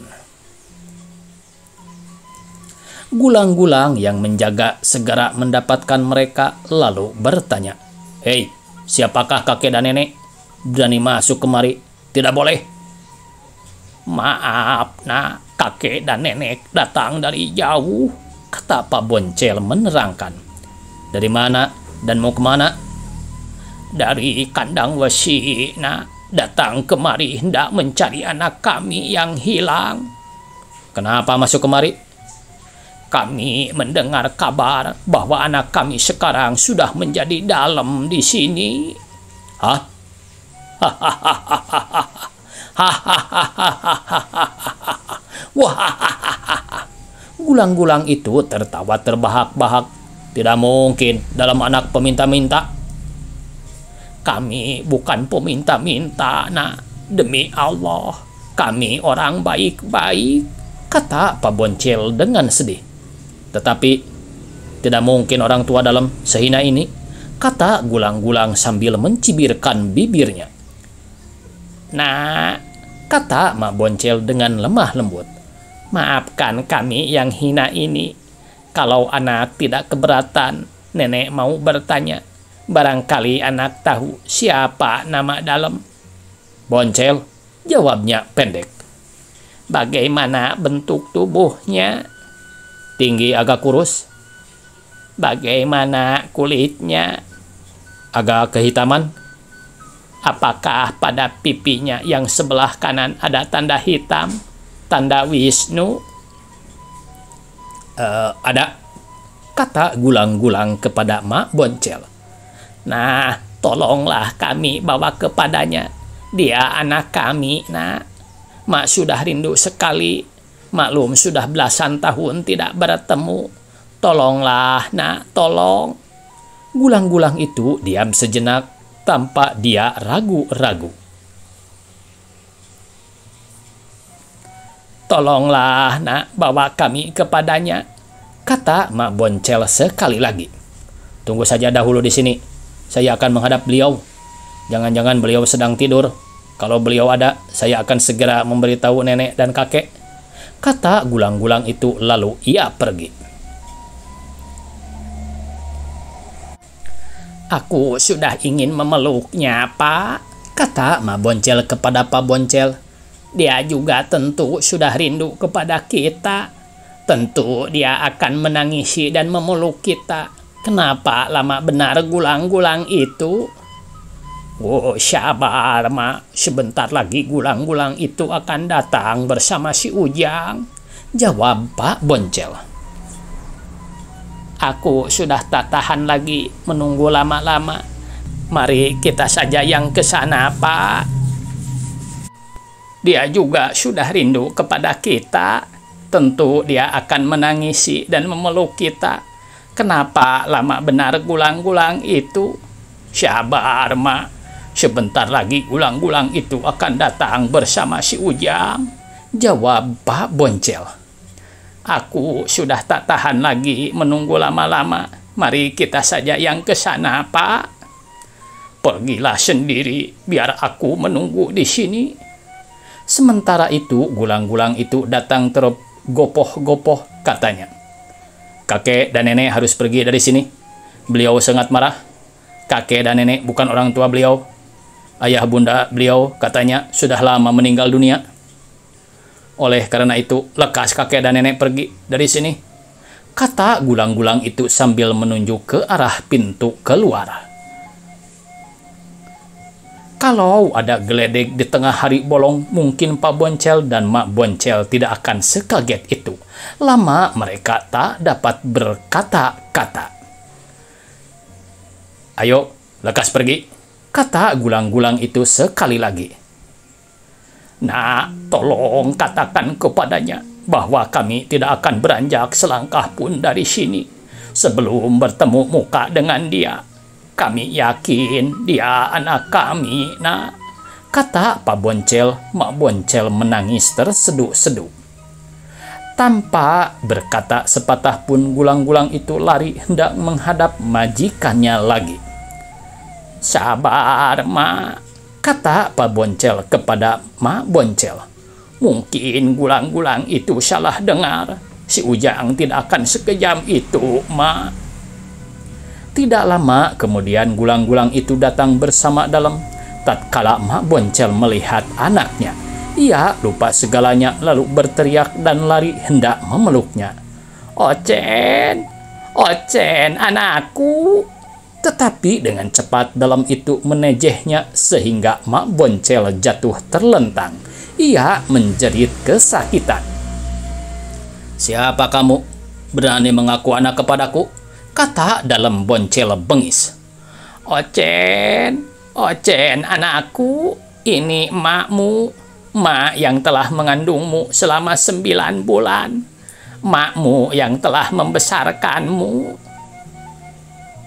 [SPEAKER 1] Gulang-gulang yang menjaga segera mendapatkan mereka lalu bertanya, "Hei, siapakah kakek dan nenek? Berani masuk kemari? Tidak boleh."
[SPEAKER 2] "Maaf, nak, kakek dan nenek datang dari jauh,"
[SPEAKER 1] kata Pak Boncel menerangkan. "Dari mana dan mau kemana?"
[SPEAKER 2] "Dari kandang wesi, nak. Datang kemari hendak mencari anak kami yang hilang."
[SPEAKER 1] "Kenapa masuk kemari?"
[SPEAKER 2] "Kami mendengar kabar bahwa anak kami sekarang sudah menjadi dalam di sini."
[SPEAKER 1] "Hah? Gulang-gulang itu tertawa terbahak-bahak. "Tidak mungkin dalam anak peminta-minta."
[SPEAKER 2] "Kami bukan peminta-minta, nak. Demi Allah, kami orang baik-baik,"
[SPEAKER 1] kata Pak Boncel dengan sedih. Tetapi tidak mungkin orang tua dalam sehina ini, kata Gulang-Gulang sambil mencibirkan bibirnya.
[SPEAKER 2] Nah, kata Mak Boncel dengan lemah lembut. Maafkan kami yang hina ini. Kalau anak tidak keberatan, nenek mau bertanya. Barangkali anak tahu siapa nama dalam.
[SPEAKER 1] Boncel, jawabnya pendek.
[SPEAKER 2] Bagaimana bentuk tubuhnya?
[SPEAKER 1] Tinggi agak kurus.
[SPEAKER 2] Bagaimana kulitnya?
[SPEAKER 1] Agak kehitaman.
[SPEAKER 2] Apakah pada pipinya yang sebelah kanan ada tanda hitam? Tanda Wisnu?
[SPEAKER 1] Ada, kata Gulang-Gulang kepada Mak Boncel.
[SPEAKER 2] Nah, tolonglah kami bawa kepadanya. Dia anak kami, nak. Mak sudah rindu sekali. Maklum sudah belasan tahun tidak bertemu. Tolonglah, nak, tolong.
[SPEAKER 1] Gulang-Gulang itu diam sejenak tanpa dia ragu-ragu.
[SPEAKER 2] Tolonglah, nak, bawa kami kepadanya,
[SPEAKER 1] kata Mak Boncel sekali lagi. Tunggu saja dahulu di sini. Saya akan menghadap beliau. Jangan-jangan beliau sedang tidur. Kalau beliau ada, saya akan segera memberitahu nenek dan kakek, kata Gulang-Gulang itu, lalu ia pergi.
[SPEAKER 2] Aku sudah ingin memeluknya, Pak,
[SPEAKER 1] kata Mak Boncel kepada Pak Boncel.
[SPEAKER 2] Dia juga tentu sudah rindu kepada kita. Tentu dia akan menangisi dan memeluk kita. Kenapa lama benar Gulang-Gulang itu? Oh, sabar, Mak. Sebentar lagi Gulang-Gulang itu akan datang bersama si Ujang,
[SPEAKER 1] jawab Pak Boncel.
[SPEAKER 2] Aku sudah tak tahan lagi menunggu lama-lama. Mari kita saja yang ke sana, Pak. Dia juga sudah rindu kepada kita. Tentu dia akan menangisi dan memeluk kita. Kenapa lama benar Gulang-Gulang itu? Sabar, Mak. Sebentar lagi Gulang-Gulang itu akan datang bersama si Ujang,
[SPEAKER 1] jawab Pak Boncel.
[SPEAKER 2] Aku sudah tak tahan lagi menunggu lama-lama. Mari kita saja yang ke sana, Pak. Pergilah sendiri, biar aku menunggu di sini.
[SPEAKER 1] Sementara itu, Gulang-Gulang itu datang tergopoh-gopoh, katanya. Kakek dan nenek harus pergi dari sini. Beliau sangat marah. Kakek dan nenek bukan orang tua beliau. Ayah bunda beliau, katanya, sudah lama meninggal dunia. Oleh karena itu, lekas kakek dan nenek pergi dari sini, kata Gulang-Gulang itu sambil menunjuk ke arah pintu keluar. Kalau ada geledek di tengah hari bolong, mungkin Pak Boncel dan Mak Boncel tidak akan sekaget itu. Lama mereka tak dapat berkata-kata. Ayo, lekas pergi, kata Gulang-Gulang itu sekali lagi.
[SPEAKER 2] Nah, tolong katakan kepadanya bahwa kami tidak akan beranjak selangkah pun dari sini sebelum bertemu muka dengan dia. Kami yakin dia anak kami, nak,
[SPEAKER 1] kata Pak Boncel. Mak Boncel menangis terseduh-seduh. Tanpa berkata sepatah pun, Gulang-Gulang itu lari hendak menghadap majikannya lagi.
[SPEAKER 2] Sabar, Mak,
[SPEAKER 1] kata Pak Boncel kepada Mak Boncel.
[SPEAKER 2] Mungkin Gulang-Gulang itu salah dengar. Si Ujang tidak akan sekejam itu, Mak.
[SPEAKER 1] Tidak lama kemudian Gulang-Gulang itu datang bersama dalam. Tatkala Mak Boncel melihat anaknya, ia lupa segalanya lalu berteriak dan lari hendak memeluknya.
[SPEAKER 2] Ocen, Ocen, anakku.
[SPEAKER 1] Tetapi dengan cepat dalam itu menejehnya sehingga Mak Boncel jatuh terlentang. Ia menjerit kesakitan. Siapa kamu? Berani mengaku anak kepadaku? Kata dalam Boncel bengis.
[SPEAKER 2] Ocen, Ocen, anakku. Ini emakmu. Mak yang telah mengandungmu selama 9 bulan. Makmu yang telah membesarkanmu.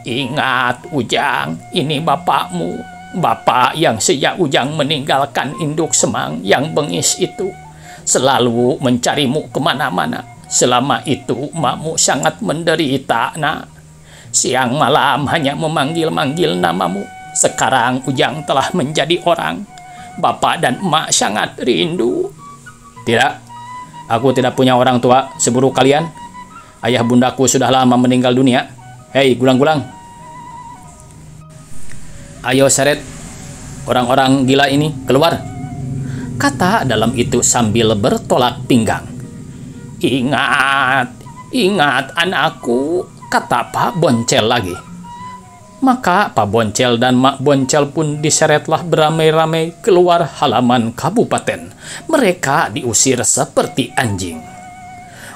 [SPEAKER 2] Ingat, Ujang, ini bapakmu. Bapak yang sejak Ujang meninggalkan induk semang yang bengis itu selalu mencarimu kemana-mana. Selama itu makmu sangat menderita, nak. Siang malam hanya memanggil-manggil namamu. Sekarang Ujang telah menjadi orang. Bapak dan emak sangat rindu.
[SPEAKER 1] Tidak, aku tidak punya orang tua seburuk kalian. Ayah bundaku sudah lama meninggal dunia. Hei, gulang-gulang. Ayo seret, orang-orang gila ini keluar, kata dalam itu sambil bertolak pinggang.
[SPEAKER 2] Ingat, ingat anakku, kata Pak Boncel lagi.
[SPEAKER 1] Maka Pak Boncel dan Mak Boncel pun diseretlah beramai-ramai keluar halaman kabupaten. Mereka diusir seperti anjing.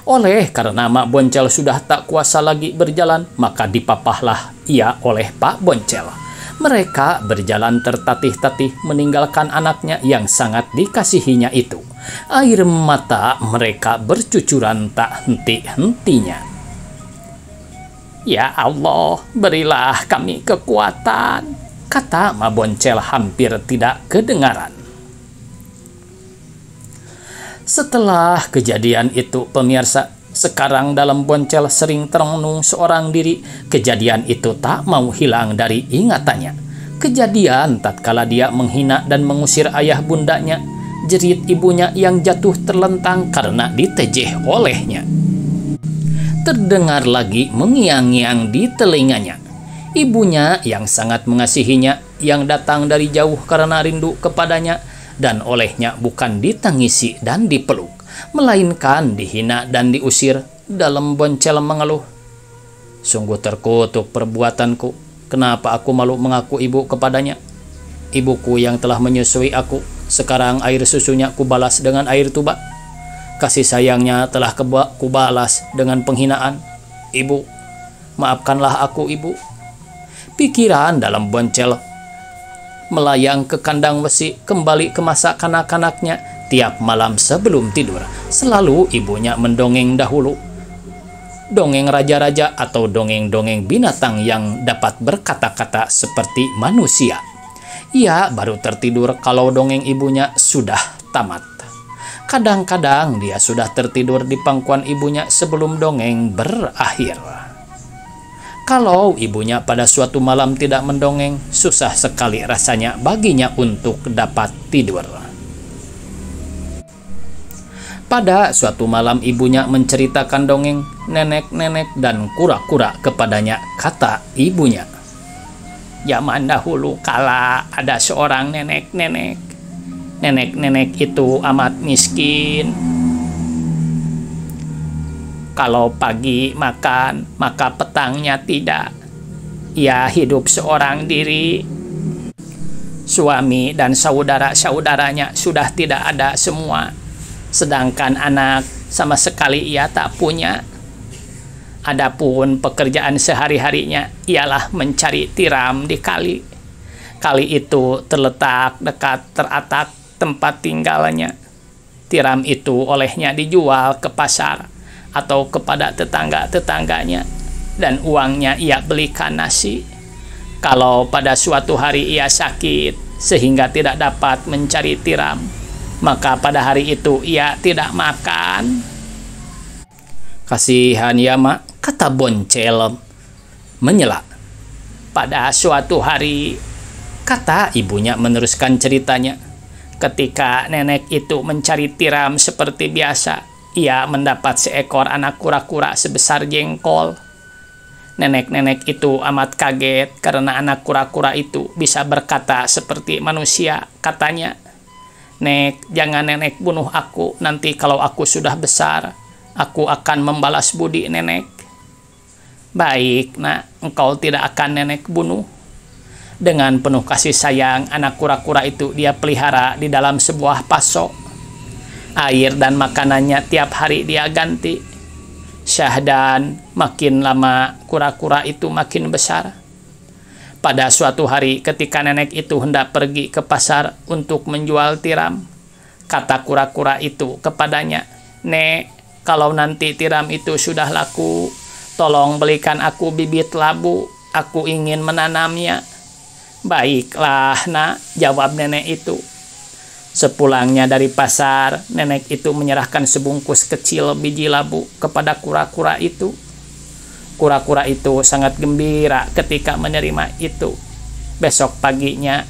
[SPEAKER 1] Oleh karena Mak Boncel sudah tak kuasa lagi berjalan, maka dipapahlah ia oleh Pak Boncel. Mereka berjalan tertatih-tatih meninggalkan anaknya yang sangat dikasihinya itu. Air mata mereka bercucuran tak henti-hentinya.
[SPEAKER 2] Ya Allah, berilah kami kekuatan,
[SPEAKER 1] kata Mak Boncel hampir tidak kedengaran. Setelah kejadian itu, pemirsa, sekarang dalam Boncel sering terenung seorang diri. Kejadian itu tak mau hilang dari ingatannya. Kejadian tatkala dia menghina dan mengusir ayah bundanya, jerit ibunya yang jatuh terlentang karena ditejeh olehnya. Terdengar lagi mengiang-ngiang di telinganya. Ibunya yang sangat mengasihinya, yang datang dari jauh karena rindu kepadanya, dan olehnya bukan ditangisi dan dipeluk, melainkan dihina dan diusir. Dalam Boncel mengeluh, sungguh terkutuk perbuatanku. Kenapa aku malu mengaku ibu kepadanya? Ibuku yang telah menyusui aku, sekarang air susunya kubalas dengan air tuba. Kasih sayangnya telah kubalas dengan penghinaan. Ibu, maafkanlah aku, ibu. Pikiran dalam Boncel melayang ke kandang besi, kembali ke masa kanak-kanaknya. Tiap malam sebelum tidur, selalu ibunya mendongeng dahulu. Dongeng raja-raja atau dongeng-dongeng binatang yang dapat berkata-kata seperti manusia. Ia baru tertidur kalau dongeng ibunya sudah tamat. Kadang-kadang dia sudah tertidur di pangkuan ibunya sebelum dongeng berakhir. Kalau ibunya pada suatu malam tidak mendongeng, susah sekali rasanya baginya untuk dapat tidur. Pada suatu malam ibunya menceritakan dongeng nenek-nenek dan kura-kura kepadanya. Kata ibunya,
[SPEAKER 2] zaman dahulu kala ada seorang nenek-nenek. Nenek-nenek itu amat miskin. Kalau pagi makan, maka petangnya tidak. Ia hidup seorang diri. Suami dan saudara-saudaranya sudah tidak ada semua. Sedangkan anak sama sekali ia tak punya. Adapun pekerjaan sehari-harinya ialah mencari tiram di kali. Kali itu terletak dekat teratak tempat tinggalnya. Tiram itu olehnya dijual ke pasar atau kepada tetangga-tetangganya, dan uangnya ia belikan nasi. Kalau pada suatu hari ia sakit sehingga tidak dapat mencari tiram, maka pada hari itu ia tidak makan.
[SPEAKER 1] Kasihan ya, Mak, kata Boncel menyela.
[SPEAKER 2] Pada suatu hari, kata ibunya meneruskan ceritanya, ketika nenek itu mencari tiram seperti biasa, ia mendapat seekor anak kura-kura sebesar jengkol. Nenek-nenek itu amat kaget karena anak kura-kura itu bisa berkata seperti manusia. Katanya, "Nek, jangan nenek bunuh aku, nanti kalau aku sudah besar, aku akan membalas budi nenek." "Baik, nak, engkau tidak akan nenek bunuh." Dengan penuh kasih sayang, anak kura-kura itu dia pelihara di dalam sebuah pasok. Air dan makanannya tiap hari dia ganti. Syahdan, makin lama kura-kura itu makin besar. Pada suatu hari ketika nenek itu hendak pergi ke pasar untuk menjual tiram, kata kura-kura itu kepadanya, "Nek, kalau nanti tiram itu sudah laku, tolong belikan aku bibit labu, aku ingin menanamnya." "Baiklah, nak," jawab nenek itu. Sepulangnya dari pasar, nenek itu menyerahkan sebungkus kecil biji labu kepada kura-kura itu. Kura-kura itu sangat gembira ketika menerima itu. Besok paginya,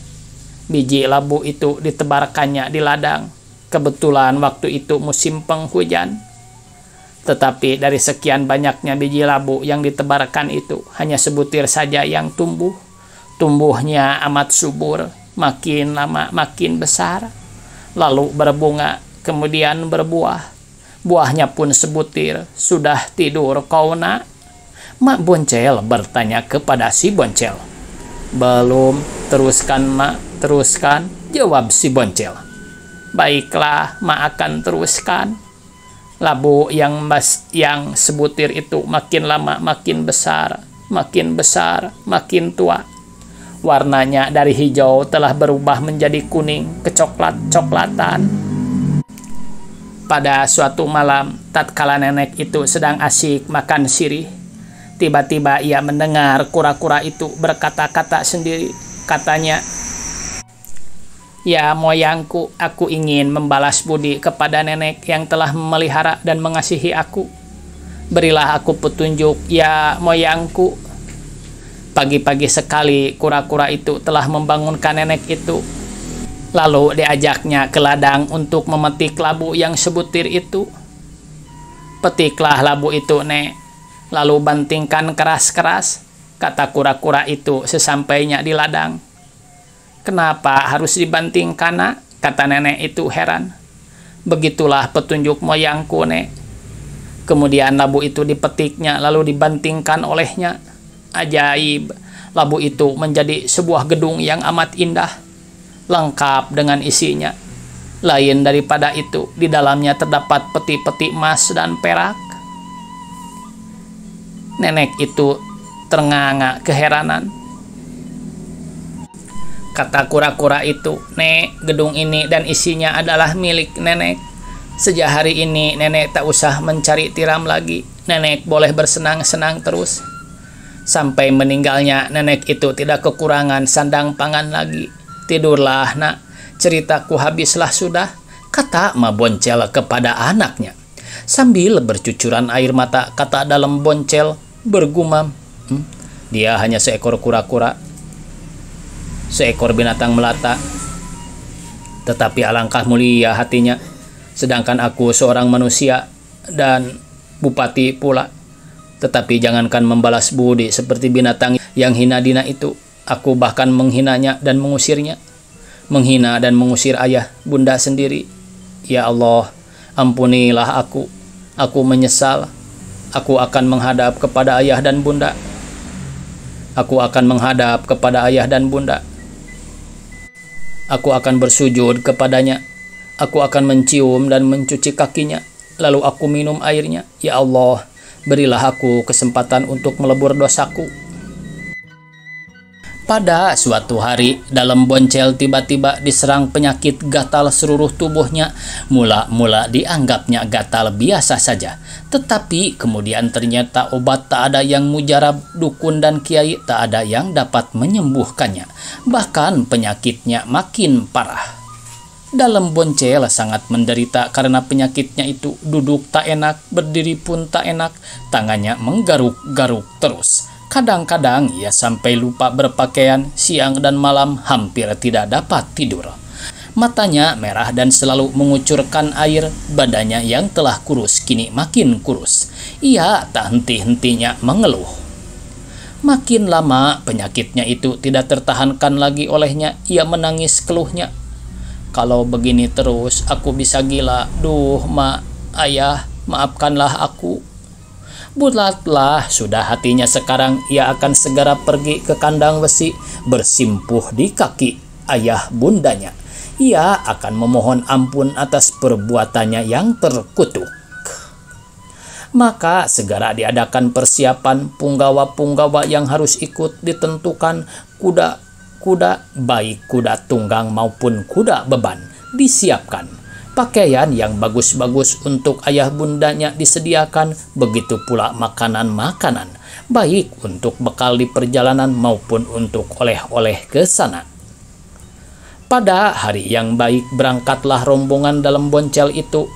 [SPEAKER 2] biji labu itu ditebarkannya di ladang. Kebetulan waktu itu musim penghujan. Tetapi dari sekian banyaknya biji labu yang ditebarkan itu, hanya sebutir saja yang tumbuh. Tumbuhnya amat subur, makin lama makin besar. Lalu berbunga, kemudian berbuah. Buahnya pun sebutir. Sudah tidur kau nak? Mak Boncel bertanya kepada si Boncel. Belum, teruskan mak, teruskan, jawab si Boncel. Baiklah, mak akan teruskan. Labu yang sebutir itu makin lama makin besar, makin tua. Warnanya dari hijau telah berubah menjadi kuning kecoklat-coklatan. Pada suatu malam, tatkala nenek itu sedang asyik makan sirih, tiba-tiba ia mendengar kura-kura itu berkata-kata sendiri. Katanya, "Ya moyangku, aku ingin membalas budi kepada nenek yang telah memelihara dan mengasihi aku. Berilah aku petunjuk, ya moyangku." Pagi-pagi sekali kura-kura itu telah membangunkan nenek itu. Lalu diajaknya ke ladang untuk memetik labu yang sebutir itu. "Petiklah labu itu, Nek. Lalu bantingkan keras-keras," kata kura-kura itu sesampainya di ladang. "Kenapa harus dibantingkan, Nak?" kata nenek itu heran. "Begitulah petunjuk moyangku, Nek." Kemudian labu itu dipetiknya lalu dibantingkan olehnya. Ajaib, labu itu menjadi sebuah gedung yang amat indah, lengkap dengan isinya. Lain daripada itu, di dalamnya terdapat peti-peti emas dan perak. Nenek itu ternganga keheranan. Kata kura-kura itu, "Nek, gedung ini dan isinya adalah milik nenek. Sejak hari ini nenek tak usah mencari tiram lagi. Nenek boleh bersenang-senang terus. Sampai meninggalnya nenek itu tidak kekurangan sandang pangan lagi. Tidurlah nak, ceritaku habislah sudah," kata Ma Boncel kepada anaknya. Sambil bercucuran air mata, kata dalam Boncel bergumam, "Dia hanya seekor kura-kura, seekor binatang melata. Tetapi alangkah mulia hatinya, sedangkan aku seorang manusia dan bupati pula. Tetapi jangankan membalas budi seperti binatang yang hina dina itu, aku bahkan menghinanya dan mengusirnya. Menghina dan mengusir ayah bunda sendiri. Ya Allah, ampunilah aku. Aku menyesal. Aku akan menghadap kepada ayah dan bunda. Aku akan menghadap kepada ayah dan bunda. Aku akan bersujud kepadanya. Aku akan mencium dan mencuci kakinya. Lalu aku minum airnya. Ya Allah, berilah aku kesempatan untuk melebur dosaku." Pada suatu hari, dalam Boncel tiba-tiba diserang penyakit gatal seluruh tubuhnya. Mula-mula dianggapnya gatal biasa saja. Tetapi kemudian ternyata obat tak ada yang mujarab, dukun dan kiai tak ada yang dapat menyembuhkannya. Bahkan penyakitnya makin parah. Dalam Boncel sangat menderita karena penyakitnya itu. Duduk tak enak, berdiri pun tak enak, tangannya menggaruk-garuk terus. Kadang-kadang ia sampai lupa berpakaian, siang dan malam hampir tidak dapat tidur. Matanya merah dan selalu mengucurkan air, badannya yang telah kurus kini makin kurus. Ia tak henti-hentinya mengeluh. Makin lama penyakitnya itu tidak tertahankan lagi olehnya, ia menangis keluhnya. "Kalau begini terus, aku bisa gila. Duh, mak, ayah, maafkanlah aku." Bulatlah sudah hatinya sekarang, ia akan segera pergi ke kandang besi, bersimpuh di kaki ayah bundanya. Ia akan memohon ampun atas perbuatannya yang terkutuk. Maka segera diadakan persiapan, punggawa-punggawa yang harus ikut ditentukan, kuda, baik kuda tunggang maupun kuda beban, disiapkan. Pakaian yang bagus-bagus untuk ayah bundanya disediakan, begitu pula makanan-makanan, baik untuk bekal di perjalanan maupun untuk oleh-oleh ke sana.
[SPEAKER 1] Pada hari yang baik berangkatlah rombongan dalam boncel itu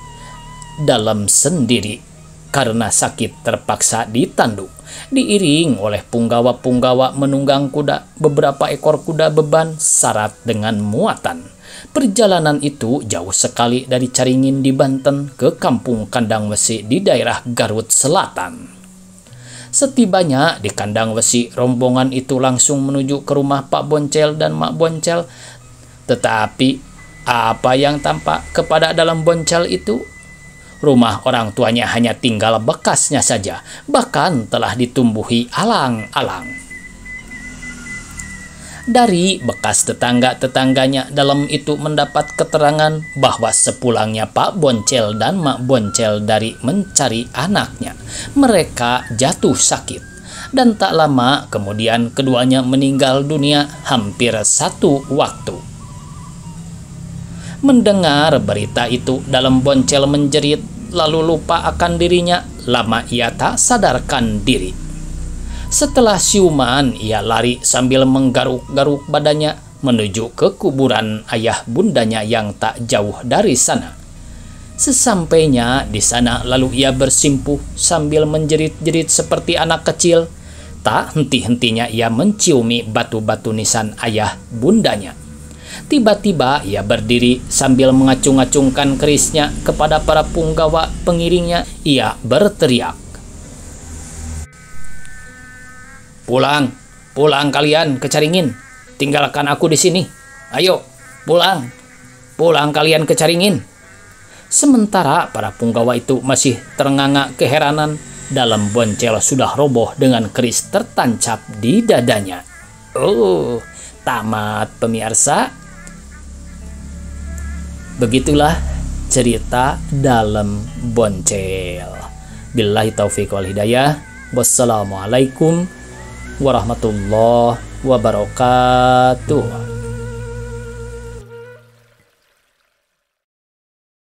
[SPEAKER 1] dalam sendiri, karena sakit terpaksa ditandu, diiring oleh punggawa-punggawa menunggang kuda. Beberapa ekor kuda beban syarat dengan muatan. Perjalanan itu jauh sekali dari Caringin di Banten ke kampung Kandang Wesi di daerah Garut Selatan. Setibanya di Kandang Wesi, rombongan itu langsung menuju ke rumah Pak Boncel dan Mak Boncel. Tetapi apa yang tampak kepada dalam boncel itu? Rumah orang tuanya hanya tinggal bekasnya saja, bahkan telah ditumbuhi alang-alang. Dari bekas tetangga-tetangganya dalam itu mendapat keterangan bahwa sepulangnya Pak Boncel dan Mak Boncel dari mencari anaknya, mereka jatuh sakit. Dan tak lama kemudian keduanya meninggal dunia hampir satu waktu. Mendengar berita itu, dalam Boncel menjerit, lalu lupa akan dirinya. Lama ia tak sadarkan diri. Setelah siuman, ia lari sambil menggaruk-garuk badannya menuju ke kuburan ayah bundanya yang tak jauh dari sana. Sesampainya di sana, lalu ia bersimpuh sambil menjerit-jerit seperti anak kecil. Tak henti-hentinya ia menciumi batu-batu nisan ayah bundanya. Tiba-tiba ia berdiri sambil mengacung-acungkan kerisnya kepada para punggawa pengiringnya. Ia berteriak, "Pulang, pulang kalian ke Caringin. Tinggalkan aku di sini. Ayo, pulang, pulang kalian ke Caringin." Sementara para punggawa itu masih ternganga keheranan, dalam Boncel sudah roboh dengan keris tertancap di dadanya. Tamat pemirsa. Begitulah cerita dalam Boncel. Billahi taufiq wal hidayah. Wassalamualaikum warahmatullahi wabarakatuh.